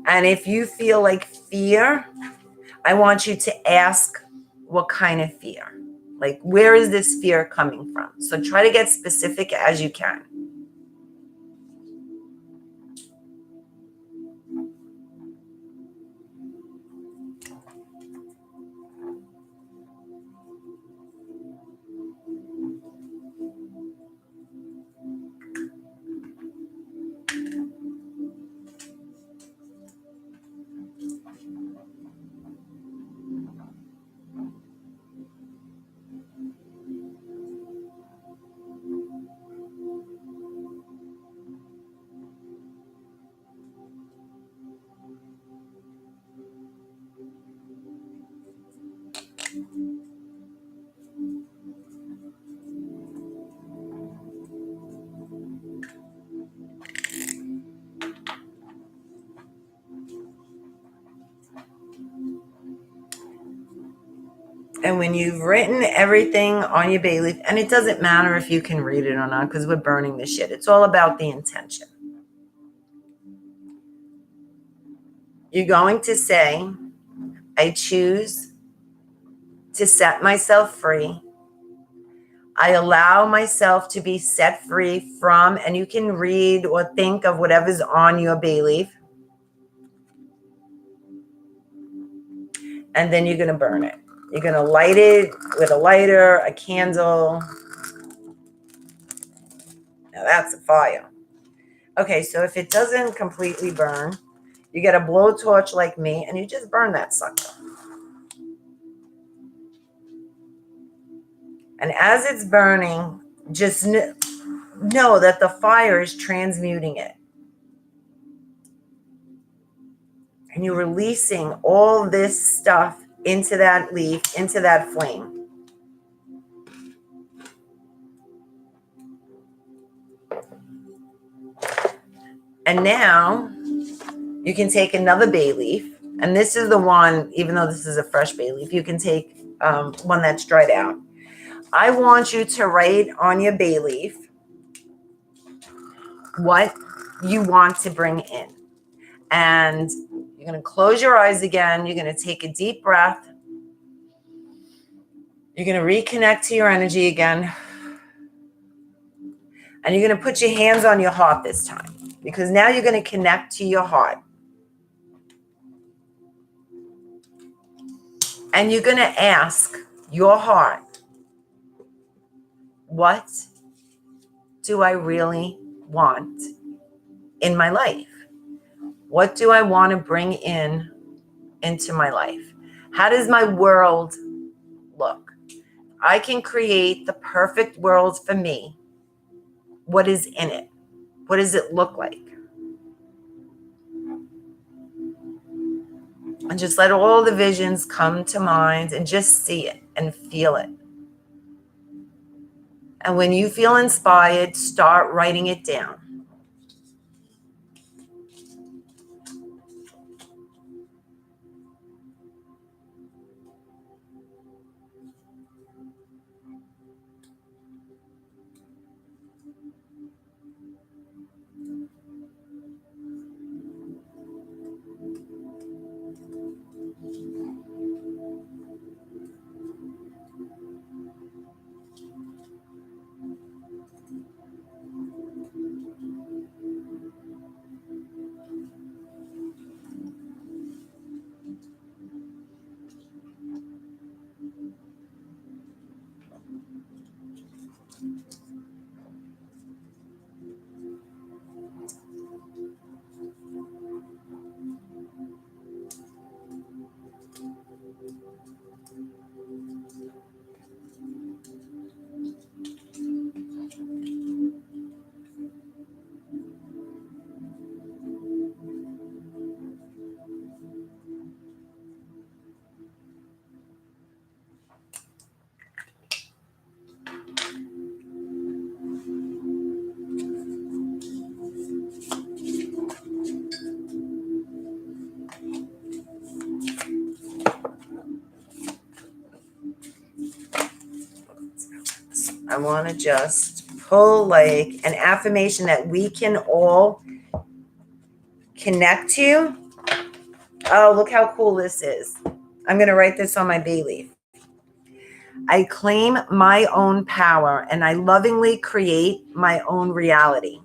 And if you feel like fear, I want you to ask what kind of fear. Like, where is this fear coming from? So try to get specific as you can. And when you've written everything on your bay leaf, and it doesn't matter if you can read it or not, because we're burning the shit. It's all about the intention. You're going to say, I choose to set myself free. I allow myself to be set free from, and you can read or think of whatever's on your bay leaf. And then you're going to burn it. You're going to light it with a lighter, a candle. Now that's a fire. Okay, so if it doesn't completely burn, you get a blowtorch like me, and you just burn that sucker. And as it's burning, just know that the fire is transmuting it. And you're releasing all this stuff into that leaf, into that flame. And now you can take another bay leaf. And this is the one, even though this is a fresh bay leaf, you can take one that's dried out. I want you to write on your bay leaf what you want to bring in. And you're going to close your eyes again. You're going to take a deep breath. You're going to reconnect to your energy again. And you're going to put your hands on your heart this time, because now you're going to connect to your heart. And you're going to ask your heart, what do I really want in my life? What do I want to bring into my life? How does my world look? I can create the perfect world for me. What is in it? What does it look like? And just let all the visions come to mind and just see it and feel it. And when you feel inspired, start writing it down. I want to just pull like an affirmation that we can all connect to. Oh, look how cool this is. I'm going to write this on my bay leaf. I claim my own power and I lovingly create my own reality.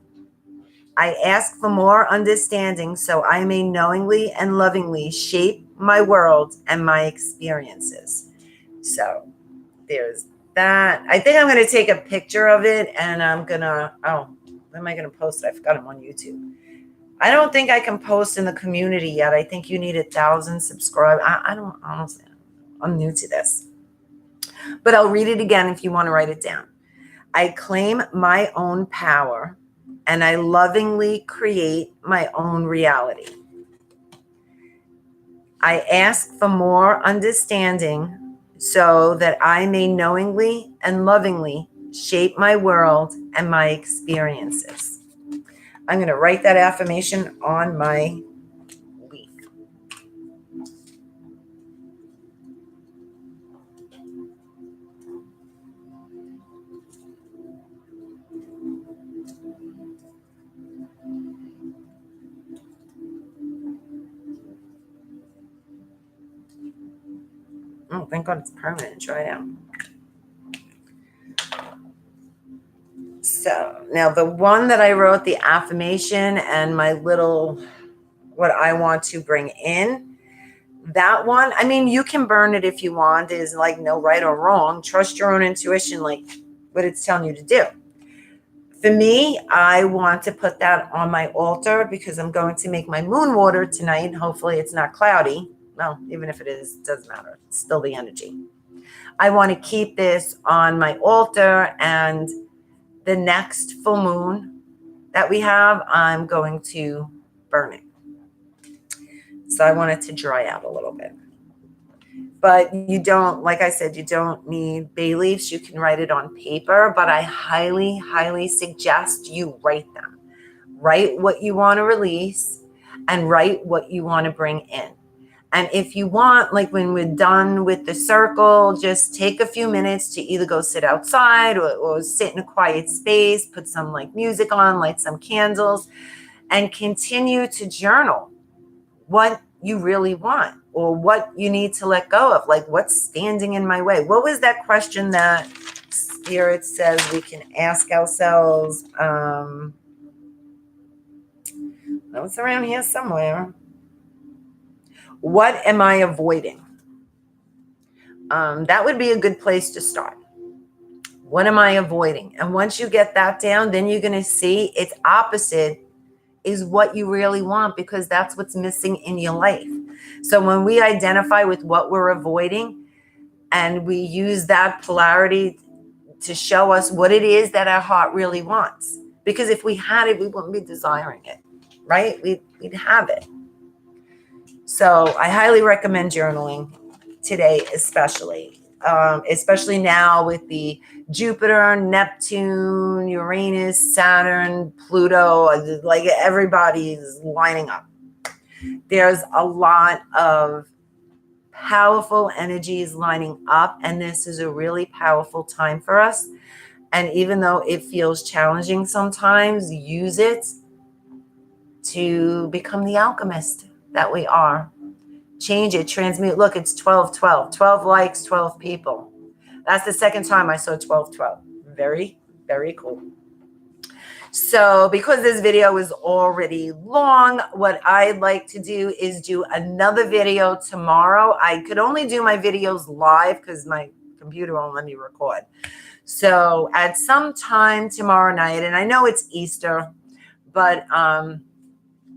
I ask for more understanding so I may knowingly and lovingly shape my world and my experiences. So there's that. I think I'm going to take a picture of it and I'm going to, when am I going to post it? I forgot I'm on YouTube. I don't think I can post in the community yet. I think you need 1,000 subscribers. I don't, honestly, I'm new to this. But I'll read it again if you want to write it down. I claim my own power and I lovingly create my own reality. I ask for more understanding so that I may knowingly and lovingly shape my world and my experiences. I'm going to write that affirmation on my leaf. Oh, thank God it's permanent. Try it out. So now the one that I wrote, the affirmation and my little, what I want to bring in, that one, I mean, you can burn it if you want. There's like no right or wrong. Trust your own intuition, like what it's telling you to do. For me, I want to put that on my altar because I'm going to make my moon water tonight. Hopefully it's not cloudy. Well, even if it is, it doesn't matter. It's still the energy. I want to keep this on my altar, and the next full moon that we have, I'm going to burn it. So I want it to dry out a little bit. But you don't, like I said, you don't need bay leaves. You can write it on paper, but I highly, highly suggest you write them. Write what you want to release and write what you want to bring in. And if you want, like when we're done with the circle, just take a few minutes to either go sit outside or sit in a quiet space, put some like music on, light some candles, and continue to journal what you really want or what you need to let go of, like what's standing in my way. What was that question that Spirit says we can ask ourselves? That was around here somewhere. What am I avoiding? That would be a good place to start. What am I avoiding? And once you get that down, then you're going to see its opposite is what you really want, because that's what's missing in your life. So when we identify with what we're avoiding and we use that polarity to show us what it is that our heart really wants, because if we had it, we wouldn't be desiring it, right? We'd have it. So I highly recommend journaling today, especially now with the Jupiter, Neptune, Uranus, Saturn, Pluto, like everybody's lining up. There's a lot of powerful energies lining up, and this is a really powerful time for us. And even though it feels challenging sometimes, use it to become the alchemist that we are. Change it, transmute. Look, it's 12-12. 12 likes, 12 people. That's the second time I saw 12-12. Very, very cool. So because this video is already long, what I'd like to do is do another video tomorrow. I could only do my videos live because my computer won't let me record. So at some time tomorrow night, and I know it's Easter, but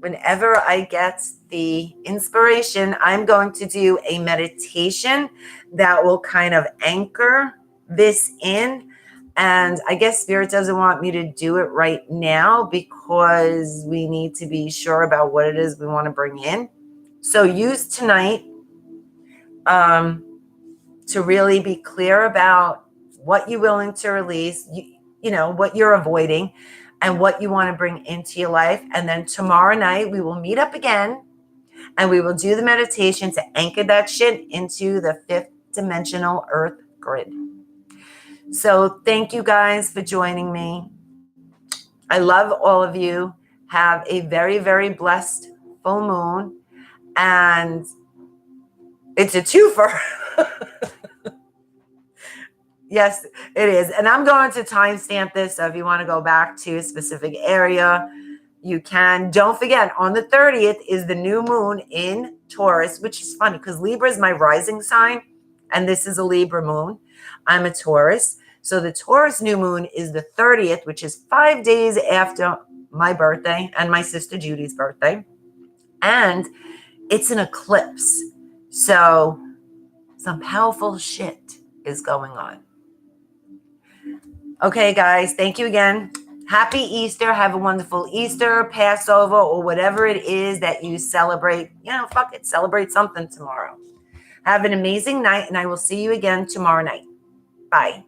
whenever I get the inspiration, I'm going to do a meditation that will kind of anchor this in. And I guess Spirit doesn't want me to do it right now because we need to be sure about what it is we want to bring in. So use tonight to really be clear about what you're willing to release, you know, what you're avoiding, and what you want to bring into your life. And then tomorrow night, we will meet up again and we will do the meditation to anchor that shit into the 5th dimensional earth grid. So thank you guys for joining me. I love all of you. Have a very, very blessed full moon. And it's a twofer. Yes, it is. And I'm going to timestamp this. So if you want to go back to a specific area, you can. Don't forget, on the 30th is the new moon in Taurus, which is funny because Libra is my rising sign. And this is a Libra moon. I'm a Taurus. So the Taurus new moon is the 30th, which is 5 days after my birthday and my sister Judy's birthday. And it's an eclipse. So some powerful shit is going on. Okay, guys, thank you again. Happy Easter. Have a wonderful Easter, Passover, or whatever it is that you celebrate. You know, fuck it. Celebrate something tomorrow. Have an amazing night, and I will see you again tomorrow night. Bye.